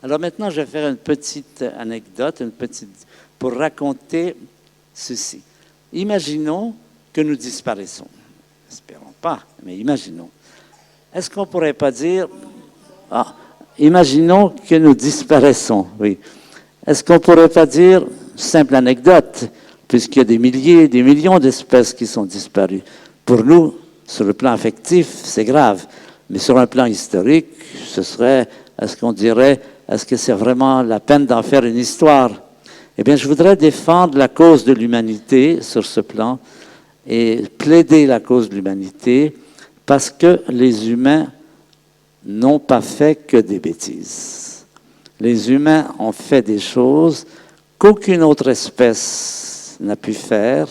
Alors maintenant, je vais faire une petite anecdote, pour raconter ceci. Imaginons que nous disparaissons. Espérons pas, mais imaginons. Est-ce qu'on ne pourrait pas dire... imaginons que nous disparaissons, oui. Est-ce qu'on ne pourrait pas dire, simple anecdote, puisqu'il y a des milliers, des millions d'espèces qui sont disparues. Pour nous, sur le plan affectif, c'est grave. Mais sur un plan historique, ce serait, est-ce qu'on dirait, est-ce que c'est vraiment la peine d'en faire une histoire? Eh bien, je voudrais défendre la cause de l'humanité sur ce plan et plaider la cause de l'humanité parce que les humains n'ont pas fait que des bêtises. Les humains ont fait des choses qu'aucune autre espèce n'a pu faire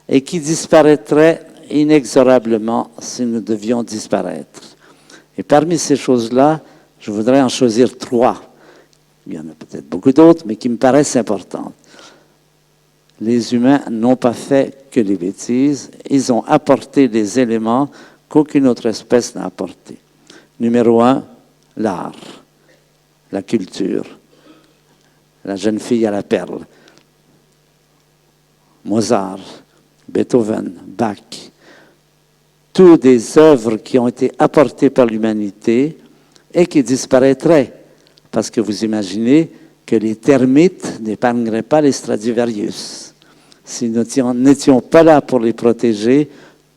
et qui disparaîtraient inexorablement si nous devions disparaître. Et parmi ces choses-là, je voudrais en choisir 3. Il y en a peut-être beaucoup d'autres, mais qui me paraissent importantes. Les humains n'ont pas fait que des bêtises. Ils ont apporté des éléments qu'aucune autre espèce n'a apportés. Numéro 1, l'art, la culture. La jeune fille à la perle. Mozart, Beethoven, Bach. Toutes des œuvres qui ont été apportées par l'humanité et qui disparaîtraient. Parce que vous imaginez que les termites n'épargneraient pas les Stradivarius. Si nous n'étions pas là pour les protéger,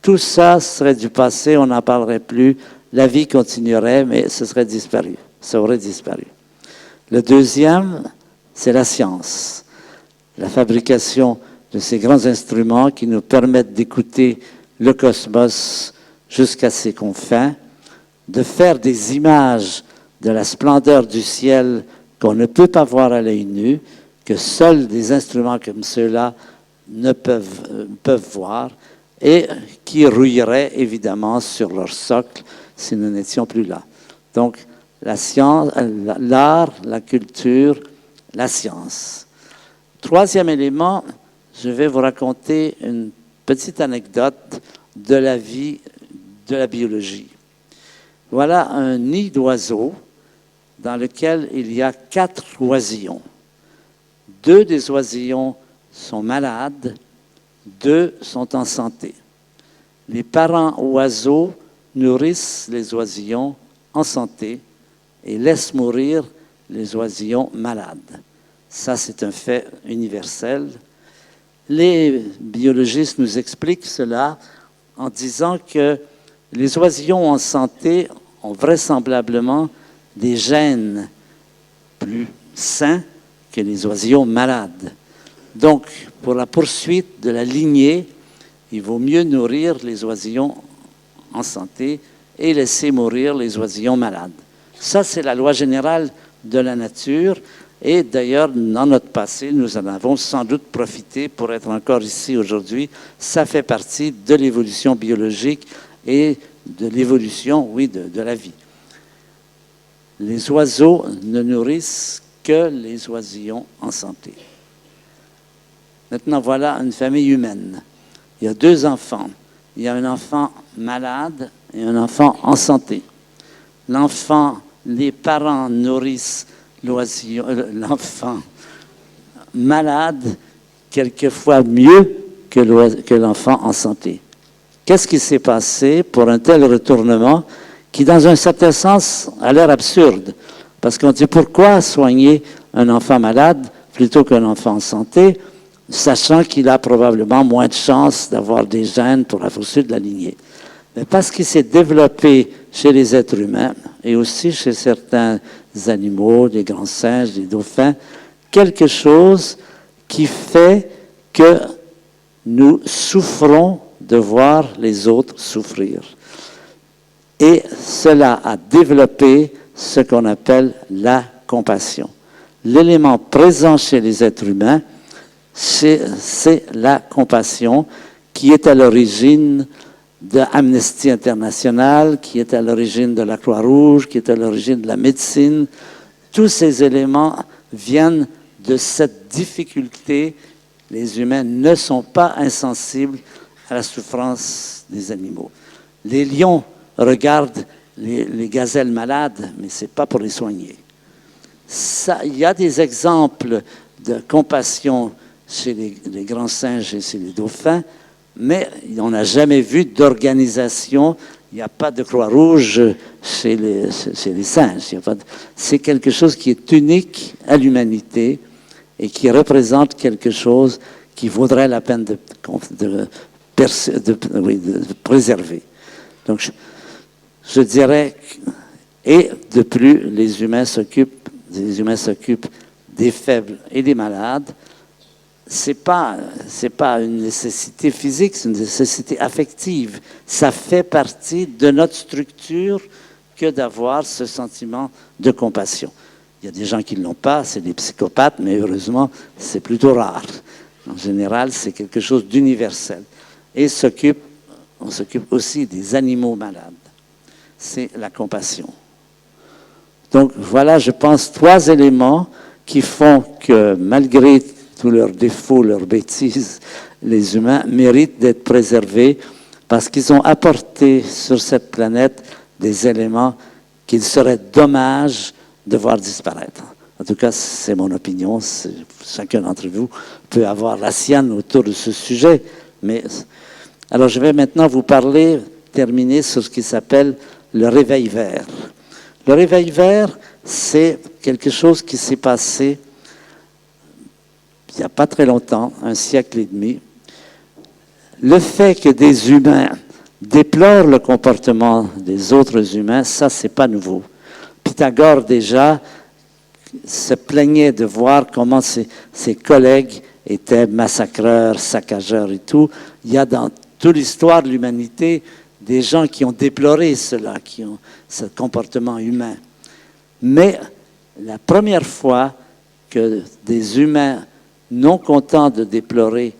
tout ça serait du passé, on n'en parlerait plus, la vie continuerait, mais ce serait disparu, ça aurait disparu. Le deuxième, c'est la science, la fabrication de ces grands instruments qui nous permettent d'écouter le cosmos jusqu'à ses confins, de faire des images de la splendeur du ciel qu'on ne peut pas voir à l'œil nu, que seuls des instruments comme ceux-là ne peuvent voir, et qui rouilleraient évidemment sur leur socle si nous n'étions plus là. Donc, la science, l'art, la culture, la science. Troisième élément, je vais vous raconter une petite anecdote de la vie de la biologie. Voilà un nid d'oiseaux dans lequel il y a 4 oisillons. 2 des oisillons sont malades, 2 sont en santé. Les parents oiseaux nourrissent les oisillons en santé et laissent mourir les oisillons malades. Ça, c'est un fait universel. Les biologistes nous expliquent cela en disant que les oisillons en santé ont vraisemblablement des gènes plus sains que les oisillons malades. Donc, pour la poursuite de la lignée, il vaut mieux nourrir les oisillons en santé et laisser mourir les oisillons malades. Ça, c'est la loi générale de la nature. Et d'ailleurs, dans notre passé, nous en avons sans doute profité pour être encore ici aujourd'hui. Ça fait partie de l'évolution biologique et de l'évolution, oui, de la vie. Les oiseaux ne nourrissent que les oisillons en santé. Maintenant, voilà une famille humaine. Il y a 2 enfants. Il y a un enfant malade et un enfant en santé. L'enfant, les parents nourrissent l'enfant malade quelquefois mieux que l'enfant en santé. Qu'est-ce qui s'est passé pour un tel retournement qui, dans un certain sens, a l'air absurde? Parce qu'on dit, pourquoi soigner un enfant malade plutôt qu'un enfant en santé, sachant qu'il a probablement moins de chances d'avoir des gènes pour la poursuite de la lignée? Mais parce qu'il s'est développé chez les êtres humains et aussi chez certains animaux, les grands singes, les dauphins, quelque chose qui fait que nous souffrons de voir les autres souffrir. Et cela a développé ce qu'on appelle la compassion. L'élément présent chez les êtres humains, c'est la compassion qui est à l'origine de Amnesty International, qui est à l'origine de la Croix-Rouge, qui est à l'origine de la médecine. Tous ces éléments viennent de cette difficulté. Les humains ne sont pas insensibles à la souffrance des animaux. Les lions regardent les gazelles malades, mais ce n'est pas pour les soigner. Il y a des exemples de compassion chez les grands singes et chez les dauphins, mais on n'a jamais vu d'organisation. Il n'y a pas de Croix-Rouge chez les singes. C'est quelque chose qui est unique à l'humanité et qui représente quelque chose qui vaudrait la peine de préserver. Donc, je dirais, et de plus, les humains s'occupent des faibles et des malades. C'est pas une nécessité physique, c'est une nécessité affective. Ça fait partie de notre structure que d'avoir ce sentiment de compassion. Il y a des gens qui ne l'ont pas, c'est des psychopathes, mais heureusement, c'est plutôt rare. En général, c'est quelque chose d'universel. Et on s'occupe aussi des animaux malades. C'est la compassion. Donc voilà, je pense, 3 éléments qui font que malgré tous leurs défauts, leurs bêtises, les humains méritent d'être préservés parce qu'ils ont apporté sur cette planète des éléments qu'il serait dommage de voir disparaître. En tout cas, c'est mon opinion. Chacun d'entre vous peut avoir la sienne autour de ce sujet. Alors, je vais maintenant vous terminer sur ce qui s'appelle le réveil vert. Le réveil vert, c'est quelque chose qui s'est passé il n'y a pas très longtemps, un siècle et demi. Le fait que des humains déplore le comportement des autres humains, ça, c'est pas nouveau. Pythagore, déjà, se plaignait de voir comment ses collègues étaient massacreurs, saccageurs et tout. Il y a dans toute l'histoire de l'humanité des gens qui ont déploré cela, qui ont ce comportement humain. Mais la première fois que des humains non contents de déplorer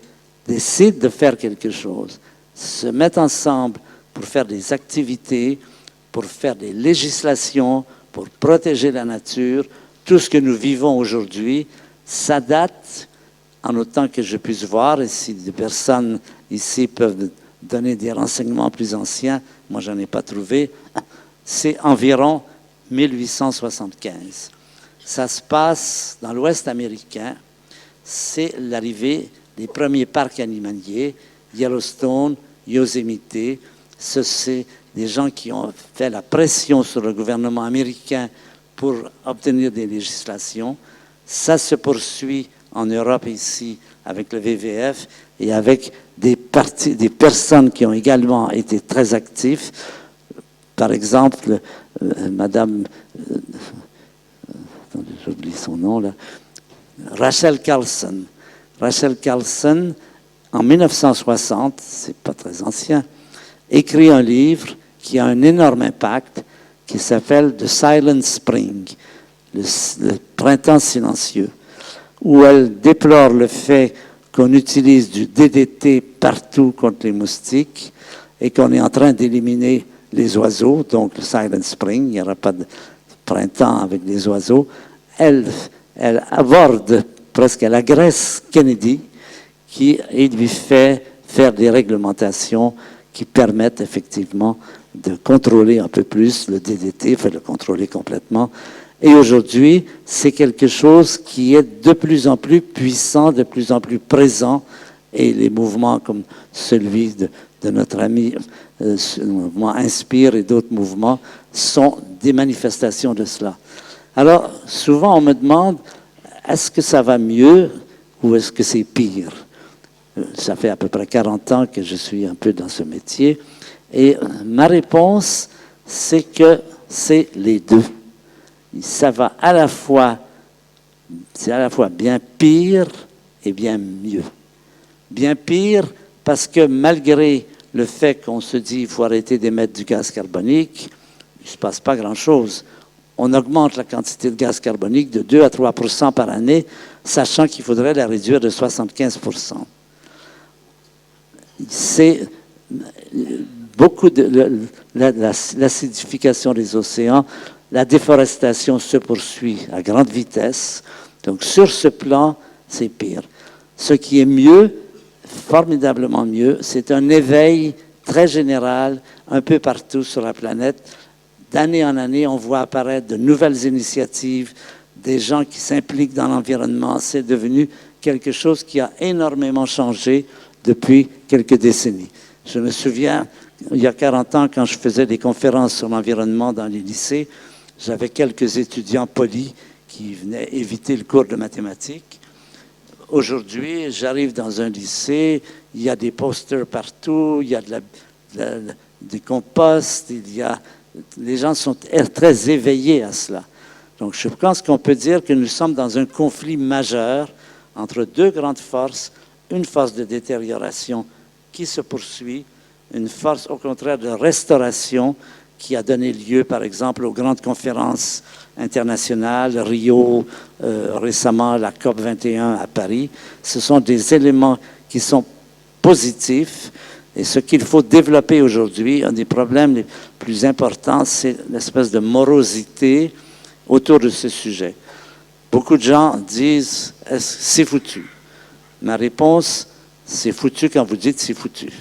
décident de faire quelque chose, se mettent ensemble pour faire des activités, pour faire des législations, pour protéger la nature, tout ce que nous vivons aujourd'hui, ça date, en autant que je puisse voir, et si des personnes ici peuvent donner des renseignements plus anciens, moi je n'en ai pas trouvé, c'est environ 1875. Ça se passe dans l'Ouest américain, c'est l'arrivée des premiers parcs animaliers, Yellowstone, Yosemite. C'est des gens qui ont fait la pression sur le gouvernement américain pour obtenir des législations. Ça se poursuit en Europe ici avec le WWF et avec des personnes qui ont également été très actives. Par exemple, Madame, j'oublie son nom là, Rachel Carlson. Rachel Carlson, en 1960, c'est pas très ancien, écrit un livre qui a un énorme impact, qui s'appelle The Silent Spring, le printemps silencieux, où elle déplore le fait qu'on utilise du DDT partout contre les moustiques et qu'on est en train d'éliminer les oiseaux, donc le Silent Spring, il n'y aura pas de printemps avec les oiseaux. Elle aborde, presque elle agresse Kennedy, qui lui fait faire des réglementations qui permettent effectivement de contrôler un peu plus le DDT, il faut le contrôler complètement. Et aujourd'hui, c'est quelque chose qui est de plus en plus puissant, de plus en plus présent, et les mouvements comme celui de notre ami, le mouvement Inspire et d'autres mouvements, sont des manifestations de cela. Alors, souvent on me demande, est-ce que ça va mieux ou est-ce que c'est pire? Ça fait à peu près 40 ans que je suis un peu dans ce métier. Et ma réponse, c'est que c'est les deux. Ça va à la fois, c'est à la fois bien pire et bien mieux. Bien pire parce que malgré le fait qu'on se dit qu'il faut arrêter d'émettre du gaz carbonique, il ne se passe pas grand-chose. On augmente la quantité de gaz carbonique de 2 à 3 % par année, sachant qu'il faudrait la réduire de 75 %. C'est beaucoup de l'acidification des océans, la déforestation se poursuit à grande vitesse. Donc sur ce plan, c'est pire. Ce qui est mieux, formidablement mieux, c'est un éveil très général un peu partout sur la planète. D'année en année, on voit apparaître de nouvelles initiatives, des gens qui s'impliquent dans l'environnement. C'est devenu quelque chose qui a énormément changé depuis quelques décennies. Je me souviens, il y a 40 ans, quand je faisais des conférences sur l'environnement dans les lycées, j'avais quelques étudiants polis qui venaient éviter le cours de mathématiques. Aujourd'hui, j'arrive dans un lycée, il y a des posters partout, il y a des composts, les gens sont très éveillés à cela. Donc je pense qu'on peut dire que nous sommes dans un conflit majeur entre deux grandes forces, une force de détérioration qui se poursuit, une force au contraire de restauration qui a donné lieu par exemple aux grandes conférences internationales, Rio, récemment la COP 21 à Paris. Ce sont des éléments qui sont positifs et ce qu'il faut développer aujourd'hui, un des problèmes les plus importants, c'est l'espèce de morosité autour de ce sujet. Beaucoup de gens disent « c'est foutu ». Ma réponse, c'est foutu quand vous dites c'est foutu.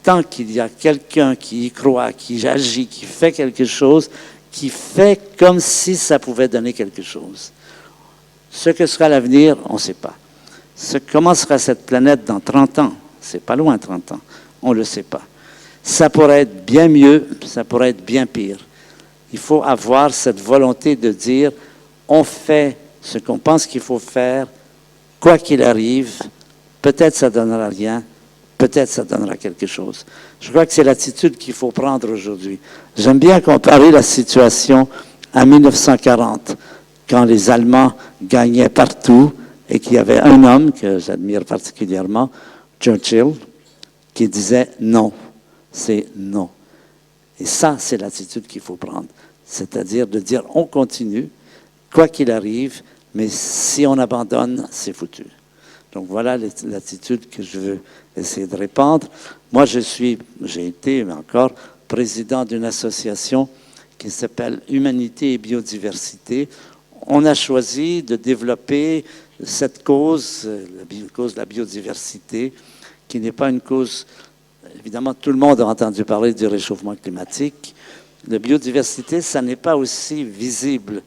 Tant qu'il y a quelqu'un qui y croit, qui agit, qui fait quelque chose, qui fait comme si ça pouvait donner quelque chose. Ce que sera l'avenir, on ne sait pas. Comment sera cette planète dans 30 ans? C'est pas loin, 30 ans. On ne le sait pas. Ça pourrait être bien mieux, ça pourrait être bien pire. Il faut avoir cette volonté de dire on fait ce qu'on pense qu'il faut faire, quoi qu'il arrive, peut-être ça ne donnera rien, peut-être ça donnera quelque chose. Je crois que c'est l'attitude qu'il faut prendre aujourd'hui. J'aime bien comparer la situation à 1940, quand les Allemands gagnaient partout et qu'il y avait un homme que j'admire particulièrement, Churchill, qui disait non, c'est non. Et ça, c'est l'attitude qu'il faut prendre. C'est-à-dire de dire on continue, quoi qu'il arrive, mais si on abandonne, c'est foutu. Donc voilà l'attitude que je veux essayer de répandre. Moi, j'ai été, mais encore, président d'une association qui s'appelle Humanité et Biodiversité. On a choisi de développer cette cause, la cause de la biodiversité, qui n'est pas une cause... Évidemment, tout le monde a entendu parler du réchauffement climatique. La biodiversité, ça n'est pas aussi visible.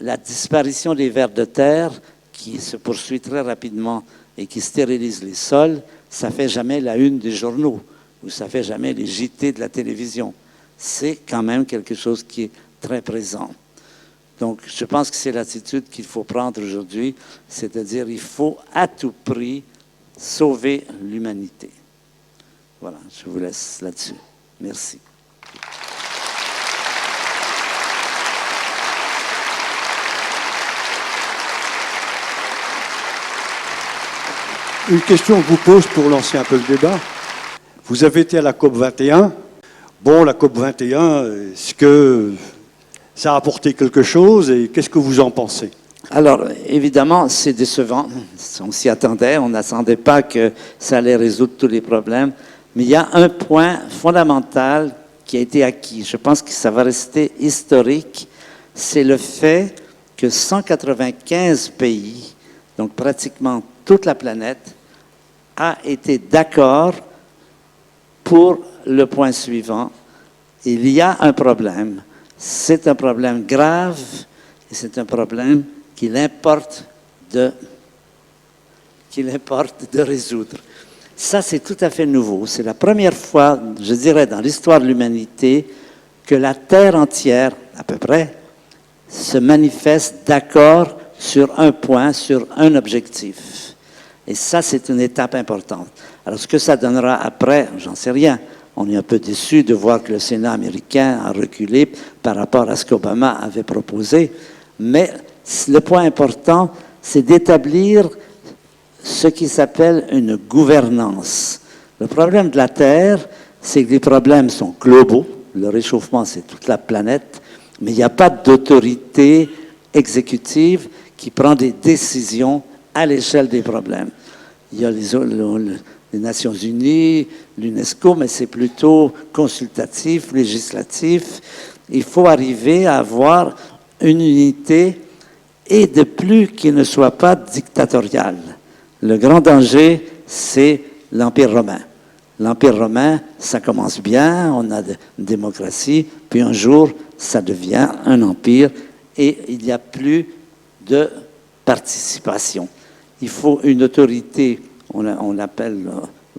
La disparition des vers de terre, qui se poursuit très rapidement et qui stérilise les sols, ça ne fait jamais la une des journaux ou ça ne fait jamais les JT de la télévision. C'est quand même quelque chose qui est très présent. Donc, je pense que c'est l'attitude qu'il faut prendre aujourd'hui, c'est-à-dire il faut à tout prix sauver l'humanité. Voilà, je vous laisse là-dessus. Merci. Une question que je vous pose pour lancer un peu le débat. Vous avez été à la COP 21. Bon, la COP 21, est-ce que ça a apporté quelque chose et qu'est-ce que vous en pensez? Alors, évidemment, c'est décevant. On s'y attendait. On n'attendait pas que ça allait résoudre tous les problèmes. Mais il y a un point fondamental qui a été acquis. Je pense que ça va rester historique. C'est le fait que 195 pays, donc pratiquement toute la planète, a été d'accord pour le point suivant. Il y a un problème. C'est un problème grave et c'est un problème qu'il importe de résoudre. Ça, c'est tout à fait nouveau. C'est la première fois, je dirais, dans l'histoire de l'humanité, que la Terre entière, à peu près, se manifeste d'accord sur un point, sur un objectif. Et ça, c'est une étape importante. Alors, ce que ça donnera après, j'en sais rien. On est un peu déçu de voir que le Sénat américain a reculé par rapport à ce qu'Obama avait proposé. Mais le point important, c'est d'établir ce qui s'appelle une gouvernance. Le problème de la Terre, c'est que les problèmes sont globaux. Le réchauffement, c'est toute la planète. Mais il n'y a pas d'autorité exécutive qui prend des décisions à l'échelle des problèmes. Il y a les Nations Unies, l'UNESCO, mais c'est plutôt consultatif, législatif. Il faut arriver à avoir une unité et de plus qu'il ne soit pas dictatorial. Le grand danger, c'est l'Empire romain. L'Empire romain, ça commence bien, on a une démocratie, puis un jour, ça devient un empire et il n'y a plus de participation. Il faut une autorité, on appelle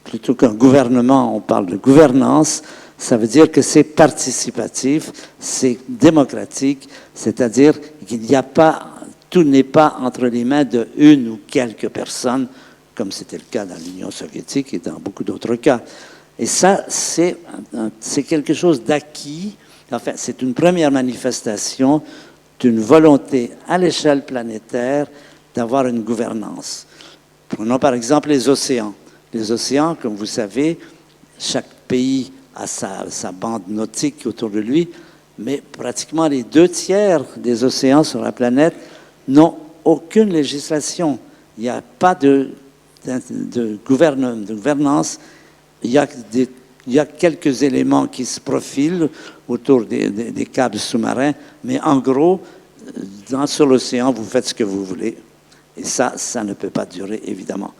plutôt qu'un gouvernement, on parle de gouvernance. Ça veut dire que c'est participatif, c'est démocratique, c'est-à-dire qu'il n'y a pas, tout n'est pas entre les mains de une ou quelques personnes, comme c'était le cas dans l'Union soviétique et dans beaucoup d'autres cas. Et ça, c'est quelque chose d'acquis. Enfin, c'est une première manifestation d'une volonté à l'échelle planétaire d'avoir une gouvernance. Prenons par exemple les océans. Les océans, comme vous savez, chaque pays a sa bande nautique autour de lui, mais pratiquement les 2/3 des océans sur la planète n'ont aucune législation. Il n'y a pas de gouvernance. Il y a quelques éléments qui se profilent autour des câbles sous-marins, mais en gros, sur l'océan, vous faites ce que vous voulez. Et ça ne peut pas durer, évidemment.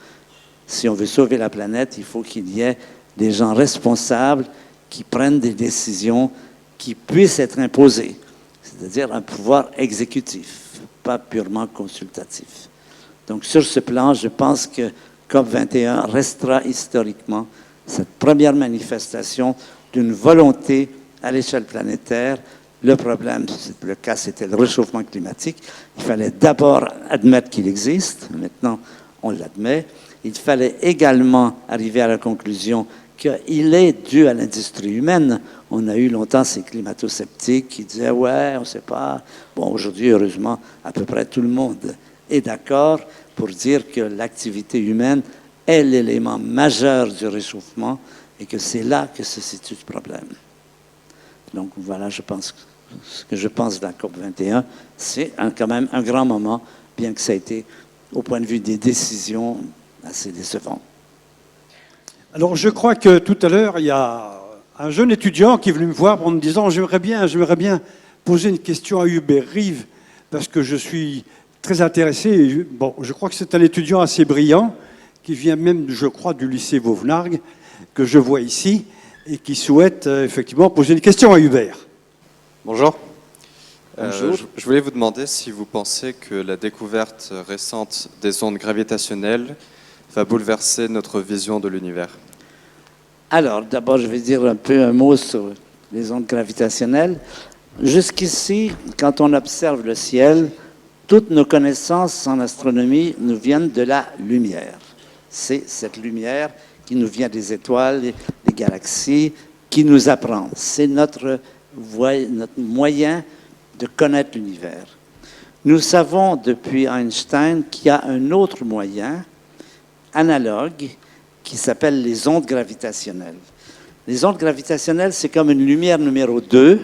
Si on veut sauver la planète, il faut qu'il y ait des gens responsables qui prennent des décisions qui puissent être imposées, c'est-à-dire un pouvoir exécutif, pas purement consultatif. Donc sur ce plan, je pense que COP21 restera historiquement cette première manifestation d'une volonté à l'échelle planétaire. Le problème, le cas, c'était le réchauffement climatique. Il fallait d'abord admettre qu'il existe. Maintenant, on l'admet. il fallait également arriver à la conclusion qu'il est dû à l'industrie humaine. On a eu longtemps ces climato-sceptiques qui disaient « ouais, on ne sait pas ». Bon, aujourd'hui, heureusement, à peu près tout le monde est d'accord pour dire que l'activité humaine est l'élément majeur du réchauffement et que c'est là que se situe le problème. Donc voilà, je pense ce que je pense de la COP 21, c'est quand même un grand moment, bien que ça a été, au point de vue des décisions, assez décevant. Alors, je crois que tout à l'heure, il y a un jeune étudiant qui est venu me voir en me disant « j'aimerais bien poser une question à Hubert Reeves, parce que je suis très intéressé. » Bon, je crois que c'est un étudiant assez brillant, qui vient même, je crois, du lycée Vauvenargues, que je vois ici, et qui souhaite effectivement poser une question à Hubert. Bonjour. Bonjour. Je voulais vous demander si vous pensez que la découverte récente des ondes gravitationnelles va bouleverser notre vision de l'univers. Alors, d'abord, je vais dire un mot sur les ondes gravitationnelles. Jusqu'ici, quand on observe le ciel, toutes nos connaissances en astronomie nous viennent de la lumière. C'est cette lumière qui nous vient des étoiles, des galaxies, qui nous apprend. C'est notre moyen de connaître l'univers. Nous savons depuis Einstein qu'il y a un autre moyen analogue qui s'appelle les ondes gravitationnelles. Les ondes gravitationnelles, c'est comme une lumière numéro 2,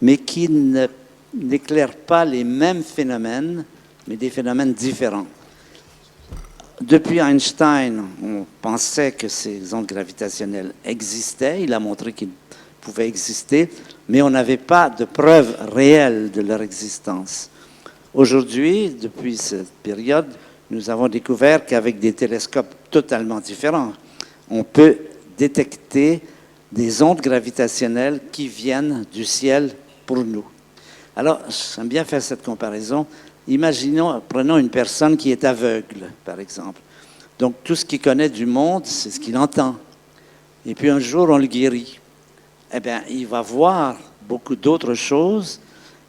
mais qui n'éclaire pas les mêmes phénomènes, mais des phénomènes différents. Depuis Einstein, on pensait que ces ondes gravitationnelles existaient. Il a montré qu'ils pouvaient exister, mais on n'avait pas de preuves réelles de leur existence. Aujourd'hui, depuis cette période, nous avons découvert qu'avec des télescopes totalement différents, on peut détecter des ondes gravitationnelles qui viennent du ciel pour nous. Alors, j'aime bien faire cette comparaison. Prenons une personne qui est aveugle, par exemple. Donc, tout ce qu'il connaît du monde, c'est ce qu'il entend. Et puis, un jour, on le guérit. Eh bien, il va voir beaucoup d'autres choses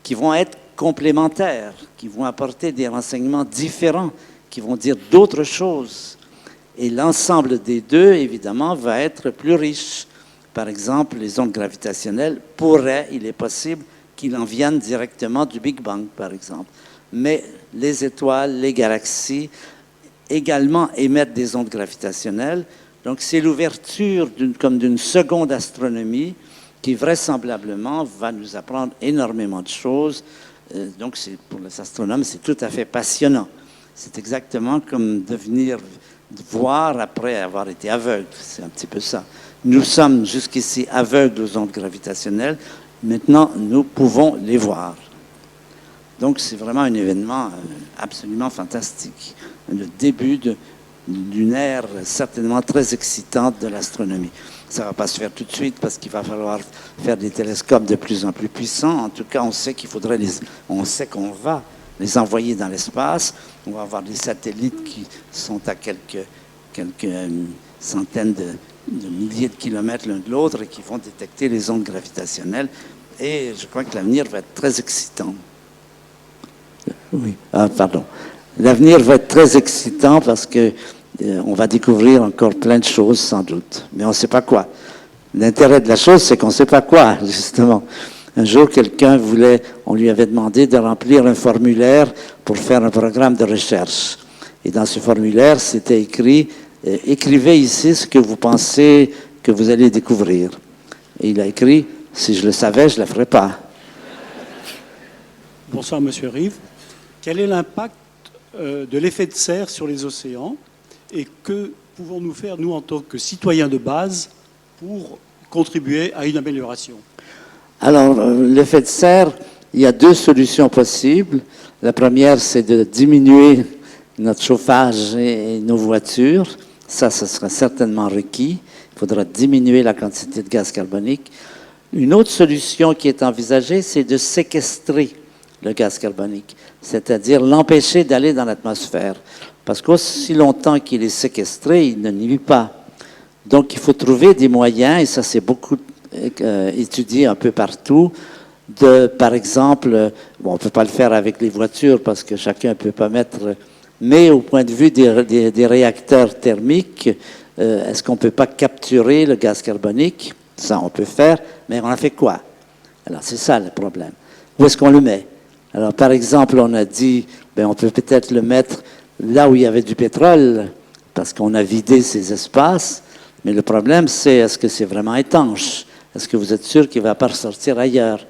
qui vont être complémentaires, qui vont apporter des renseignements différents, qui vont dire d'autres choses. Et l'ensemble des deux, évidemment, va être plus riche. Par exemple, les ondes gravitationnelles il est possible qu'ils en viennent directement du Big Bang, par exemple. Mais les étoiles, les galaxies, également émettent des ondes gravitationnelles. Donc, c'est l'ouverture d'une seconde astronomie qui, vraisemblablement, va nous apprendre énormément de choses. Donc, pour les astronomes, c'est tout à fait passionnant. C'est exactement comme voir après avoir été aveugle. C'est un petit peu ça. Nous sommes jusqu'ici aveugles aux ondes gravitationnelles. Maintenant, nous pouvons les voir. Donc, c'est vraiment un événement absolument fantastique. Le début d'une ère certainement très excitante de l'astronomie. Ça ne va pas se faire tout de suite parce qu'il va falloir faire des télescopes de plus en plus puissants. En tout cas, on sait qu'on va les envoyer dans l'espace. On va avoir des satellites qui sont à quelques centaines de milliers de kilomètres l'un de l'autre et qui vont détecter les ondes gravitationnelles. Et je crois que l'avenir va être très excitant. Oui, pardon. L'avenir va être très excitant parce que on va découvrir encore plein de choses, sans doute. Mais on ne sait pas quoi. L'intérêt de la chose, c'est qu'on ne sait pas quoi, justement. Un jour, on lui avait demandé de remplir un formulaire pour faire un programme de recherche. Et dans ce formulaire, c'était écrit « Écrivez ici ce que vous pensez que vous allez découvrir ». Et il a écrit « Si je le savais, je ne le ferais pas ». Bonsoir, Monsieur Reeves. Quel est l'impact de l'effet de serre sur les océans et que pouvons-nous faire, nous, en tant que citoyens de base, pour contribuer à une amélioration? Alors, l'effet de serre, il y a deux solutions possibles. La première, c'est de diminuer notre chauffage et nos voitures. Ça sera certainement requis. Il faudra diminuer la quantité de gaz carbonique. Une autre solution qui est envisagée, c'est de séquestrer le gaz carbonique, c'est-à-dire l'empêcher d'aller dans l'atmosphère. Parce qu'aussi longtemps qu'il est séquestré, il ne nuit pas. Donc, il faut trouver des moyens, et ça c'est beaucoup étudié un peu partout, par exemple, on ne peut pas le faire avec les voitures parce que chacun ne peut pas mettre Mais au point de vue des réacteurs thermiques, est-ce qu'on ne peut pas capturer le gaz carbonique? Ça, on peut faire, mais on a fait quoi? Alors, c'est ça le problème. Où est-ce qu'on le met? Alors, par exemple, on a dit, ben, on peut peut-être le mettre là où il y avait du pétrole, parce qu'on a vidé ces espaces, mais le problème, c'est est-ce que c'est vraiment étanche? Est-ce que vous êtes sûr qu'il ne va pas ressortir ailleurs?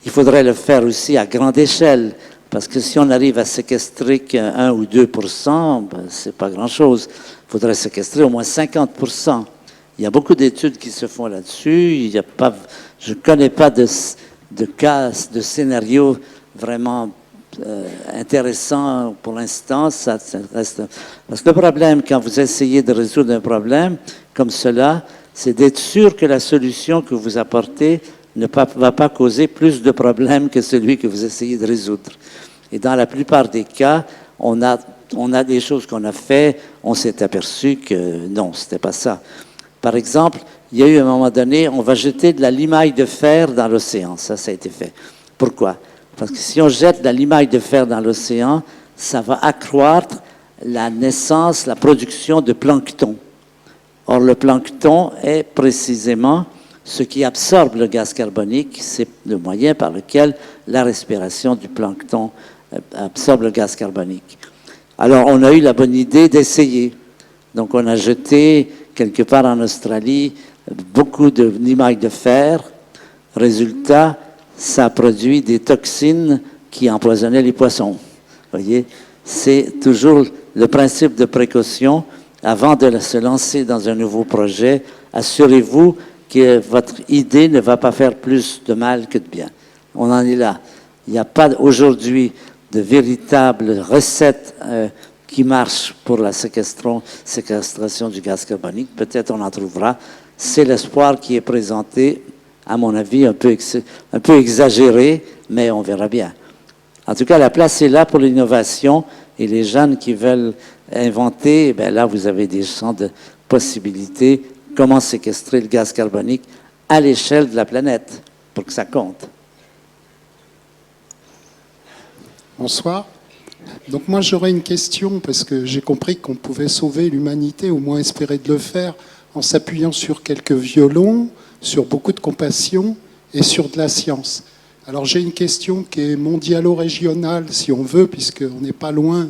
Il faudrait le faire aussi à grande échelle, parce que si on arrive à séquestrer qu'1 ou 2%, ben, ce n'est pas grand-chose. Il faudrait séquestrer au moins 50%. Il y a beaucoup d'études qui se font là-dessus. Je ne connais pas de cas, de scénarios vraiment intéressants pour l'instant. Ça reste... Parce que le problème, quand vous essayez de résoudre un problème comme cela, c'est d'être sûr que la solution que vous apportez ne va pas causer plus de problèmes que celui que vous essayez de résoudre. Et dans la plupart des cas, on a des choses qu'on a fait, on s'est aperçu que non, ce n'était pas ça. Par exemple, il y a eu à un moment donné, on va jeter de la limaille de fer dans l'océan. Ça a été fait. Pourquoi? Parce que si on jette de la limaille de fer dans l'océan, ça va accroître la naissance, la production de plancton. Or, le plancton est précisément ce qui absorbe le gaz carbonique. C'est le moyen par lequel la respiration du plancton absorbe le gaz carbonique. Alors, on a eu la bonne idée d'essayer. Donc, on a jeté quelque part en Australie beaucoup de limailles de fer. Résultat, ça a produit des toxines qui empoisonnaient les poissons. Vous voyez, c'est toujours le principe de précaution. Avant de se lancer dans un nouveau projet, assurez-vous que votre idée ne va pas faire plus de mal que de bien. On en est là. Il n'y a pas aujourd'hui de véritable recette qui marche pour la séquestration du gaz carbonique. Peut-être on en trouvera. C'est l'espoir qui est présenté, à mon avis, un peu exagéré, mais on verra bien. En tout cas, la place est là pour l'innovation et les jeunes qui veulent inventer, bien là, vous avez des champs de possibilités. Comment séquestrer le gaz carbonique à l'échelle de la planète pour que ça compte. Bonsoir. Donc moi j'aurais une question parce que j'ai compris qu'on pouvait sauver l'humanité, au moins espérer de le faire, en s'appuyant sur quelques violons, sur beaucoup de compassion et sur de la science. Alors j'ai une question qui est mondialo-régionale si on veut, puisqu'on n'est pas loin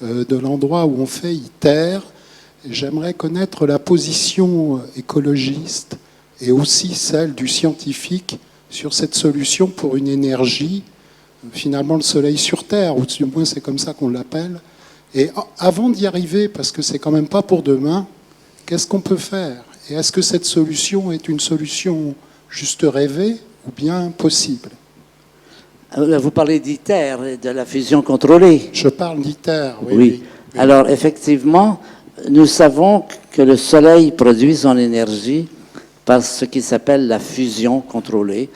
de l'endroit où on fait ITER. J'aimerais connaître la position écologiste et aussi celle du scientifique sur cette solution pour une énergie, finalement le soleil sur Terre, ou du moins c'est comme ça qu'on l'appelle. Et avant d'y arriver, parce que c'est quand même pas pour demain, qu'est-ce qu'on peut faire? Et est-ce que cette solution est une solution juste rêvée ou bien possible? Vous parlez d'ITER, de la fusion contrôlée. Je parle d'ITER, oui. Oui. Alors, effectivement, nous savons que le Soleil produit son énergie par ce qui s'appelle la fusion contrôlée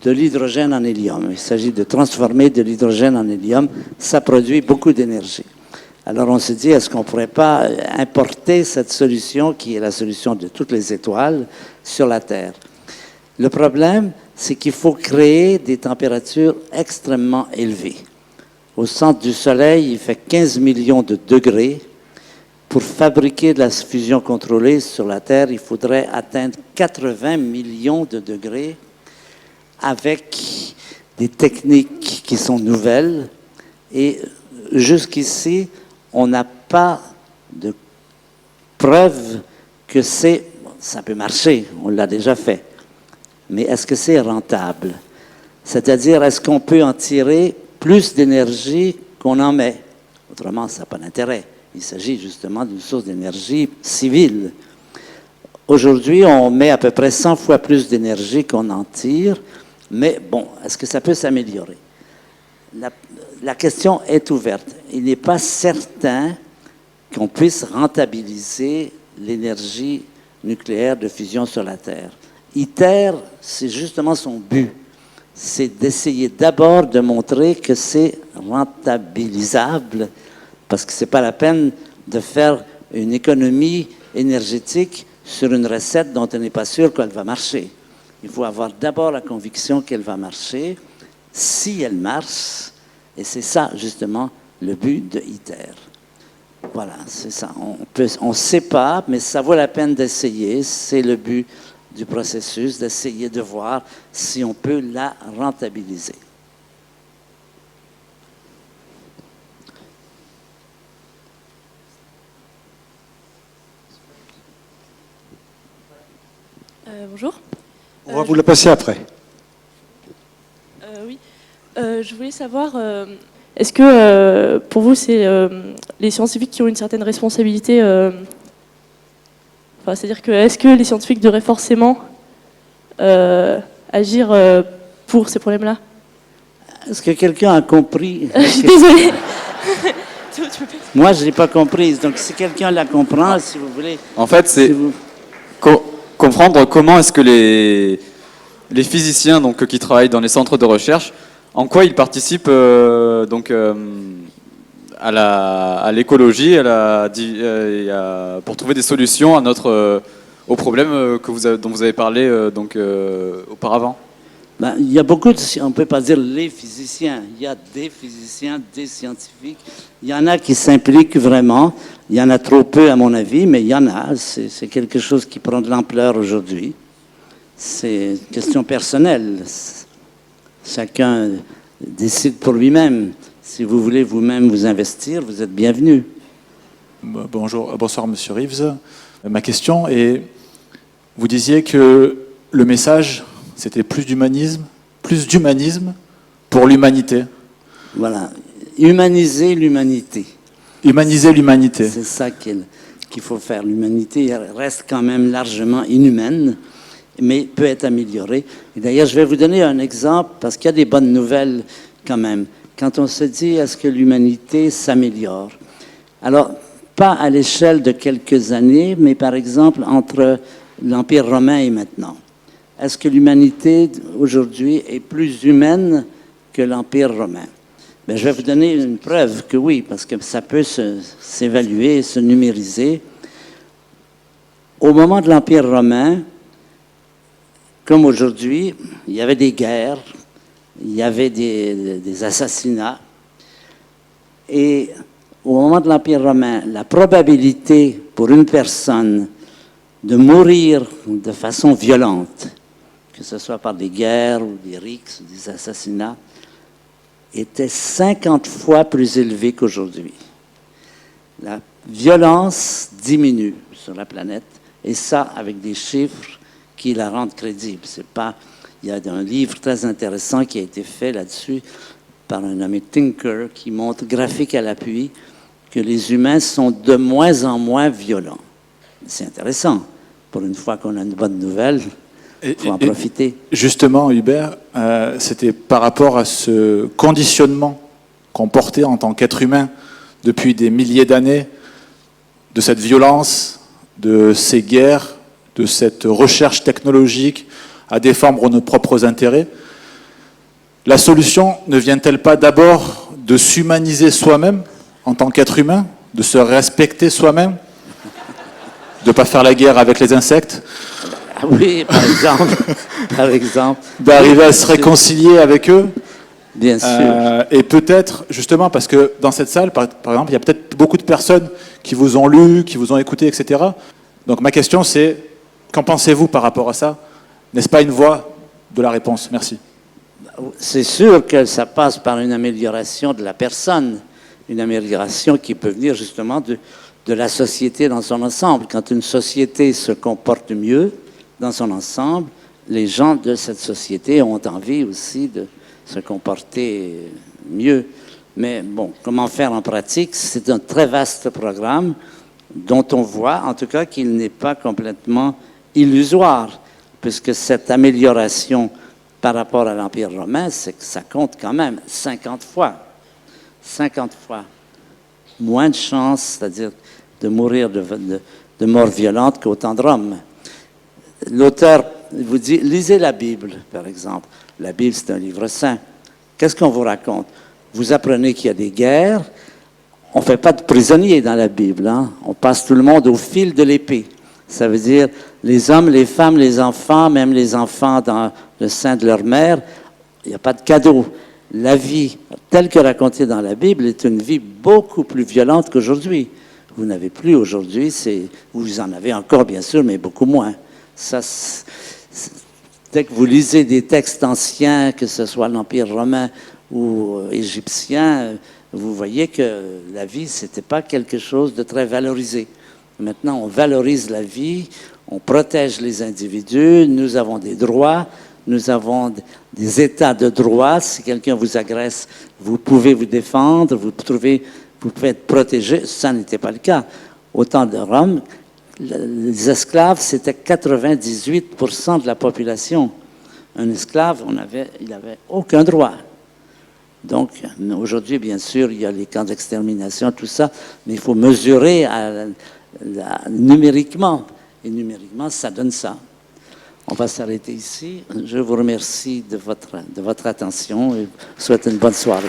de l'hydrogène en hélium. Il s'agit de transformer de l'hydrogène en hélium. Ça produit beaucoup d'énergie. Alors, on s'est dit, est-ce qu'on ne pourrait pas importer cette solution, qui est la solution de toutes les étoiles, sur la Terre? Le problème, c'est qu'il faut créer des températures extrêmement élevées. Au centre du Soleil, il fait 15 millions de degrés. Pour fabriquer de la fusion contrôlée sur la Terre, il faudrait atteindre 80 millions de degrés avec des techniques qui sont nouvelles. Et jusqu'ici, on n'a pas de preuve que ça peut marcher. On l'a déjà fait. Mais est-ce que c'est rentable? C'est-à-dire, est-ce qu'on peut en tirer plus d'énergie qu'on en met? Autrement, ça n'a pas d'intérêt. Il s'agit justement d'une source d'énergie civile. Aujourd'hui, on met à peu près 100 fois plus d'énergie qu'on en tire, mais bon, est-ce que ça peut s'améliorer? La question est ouverte. Il n'est pas certain qu'on puisse rentabiliser l'énergie nucléaire de fusion sur la Terre. ITER, c'est justement son but. C'est d'essayer d'abord de montrer que c'est rentabilisable, parce que ce n'est pas la peine de faire une économie énergétique sur une recette dont on n'est pas sûr qu'elle va marcher. Il faut avoir d'abord la conviction qu'elle va marcher, si elle marche, et c'est ça justement le but de ITER. Voilà, c'est ça. On ne sait pas, mais ça vaut la peine d'essayer. C'est le but du processus, d'essayer de voir si on peut la rentabiliser. Bonjour. On va vous la passer après. Oui. Je voulais savoir, est-ce que pour vous, c'est les scientifiques qui ont une certaine responsabilité c'est-à-dire que est-ce que les scientifiques devraient forcément agir pour ces problèmes-là? Est-ce que quelqu'un a compris? Je suis désolée. Moi, je ne l'ai pas comprise. Donc, si quelqu'un la comprend, si vous voulez... En fait, c'est comprendre comment est-ce que les physiciens qui travaillent dans les centres de recherche, en quoi ils participent à l'écologie, pour trouver des solutions aux problèmes dont vous avez parlé auparavant. Il y a beaucoup on ne peut pas dire les physiciens, il y a des physiciens, des scientifiques. Il y en a qui s'impliquent vraiment, il y en a trop peu à mon avis, mais il y en a. C'est quelque chose qui prend de l'ampleur aujourd'hui. C'est une question personnelle. Chacun décide pour lui-même. Si vous voulez vous-même vous investir, vous êtes bienvenu. Bonsoir Monsieur Reeves. Ma question est, vous disiez que le message, c'était plus d'humanisme pour l'humanité. Voilà, humaniser l'humanité. Humaniser l'humanité. C'est ça qu'il faut faire. L'humanité reste quand même largement inhumaine, mais peut être améliorée. Et d'ailleurs, je vais vous donner un exemple, parce qu'il y a des bonnes nouvelles quand même. Quand on se dit, est-ce que l'humanité s'améliore? Alors, pas à l'échelle de quelques années, mais par exemple entre l'Empire romain et maintenant. Est-ce que l'humanité aujourd'hui est plus humaine que l'Empire romain? Je vais vous donner une preuve que oui, parce que ça peut s'évaluer, se numériser. Au moment de l'Empire romain, comme aujourd'hui, il y avait des guerres, il y avait des assassinats. Et au moment de l'Empire romain, la probabilité pour une personne de mourir de façon violente, que ce soit par des guerres ou des rixes ou des assassinats, était 50 fois plus élevée qu'aujourd'hui. La violence diminue sur la planète, et ça avec des chiffres qui la rendent crédible. C'est pas... Il y a un livre très intéressant qui a été fait là-dessus par un nommé Tinker qui montre, graphique à l'appui, que les humains sont de moins en moins violents. C'est intéressant. Pour une fois qu'on a une bonne nouvelle, il faut en profiter. Justement, Hubert, c'était par rapport à ce conditionnement qu'on portait en tant qu'être humain depuis des milliers d'années, de cette violence, de ces guerres, de cette recherche technologique à défendre nos propres intérêts. La solution ne vient-elle pas d'abord de s'humaniser soi-même en tant qu'être humain, de se respecter soi-même, de ne pas faire la guerre avec les insectes? Ah oui, par exemple. D'arriver à se réconcilier avec eux. Bien sûr. Et peut-être, justement, parce que dans cette salle, par exemple, il y a peut-être beaucoup de personnes qui vous ont lu, qui vous ont écouté, etc. Donc ma question, c'est, qu'en pensez-vous par rapport à ça? N'est-ce pas une voie de la réponse? Merci. C'est sûr que ça passe par une amélioration de la personne, une amélioration qui peut venir justement de la société dans son ensemble. Quand une société se comporte mieux dans son ensemble, les gens de cette société ont envie aussi de se comporter mieux. Mais bon, comment faire en pratique? C'est un très vaste programme dont on voit, en tout cas, qu'il n'est pas complètement illusoire, puisque cette amélioration par rapport à l'Empire romain, c'est que ça compte quand même 50 fois. 50 fois. Moins de chances, c'est-à-dire de mourir de mort violente qu'autant de Rome. L'auteur vous dit, lisez la Bible, par exemple. La Bible, c'est un livre saint. Qu'est-ce qu'on vous raconte? Vous apprenez qu'il y a des guerres. On ne fait pas de prisonniers dans la Bible. Hein? On passe tout le monde au fil de l'épée. Ça veut dire les hommes, les femmes, les enfants, même les enfants dans le sein de leur mère, il n'y a pas de cadeau. La vie, telle que racontée dans la Bible, est une vie beaucoup plus violente qu'aujourd'hui. vous n'avez plus aujourd'hui. Vous en avez encore, bien sûr, mais beaucoup moins. Ça, dès que vous lisez des textes anciens, que ce soit l'Empire romain ou égyptien, vous voyez que la vie, c'était pas quelque chose de très valorisé. Maintenant, on valorise la vie, on protège les individus, nous avons des droits, nous avons des états de droit. Si quelqu'un vous agresse, vous pouvez vous défendre, vous pouvez être protégé. Ça n'était pas le cas. Au temps de Rome, les esclaves, c'était 98% de la population. Un esclave, il n'avait aucun droit. Donc, aujourd'hui, bien sûr, il y a les camps d'extermination, tout ça, mais il faut mesurer numériquement. Et numériquement, ça donne ça. On va s'arrêter ici. Je vous remercie de votre attention et vous souhaite une bonne soirée.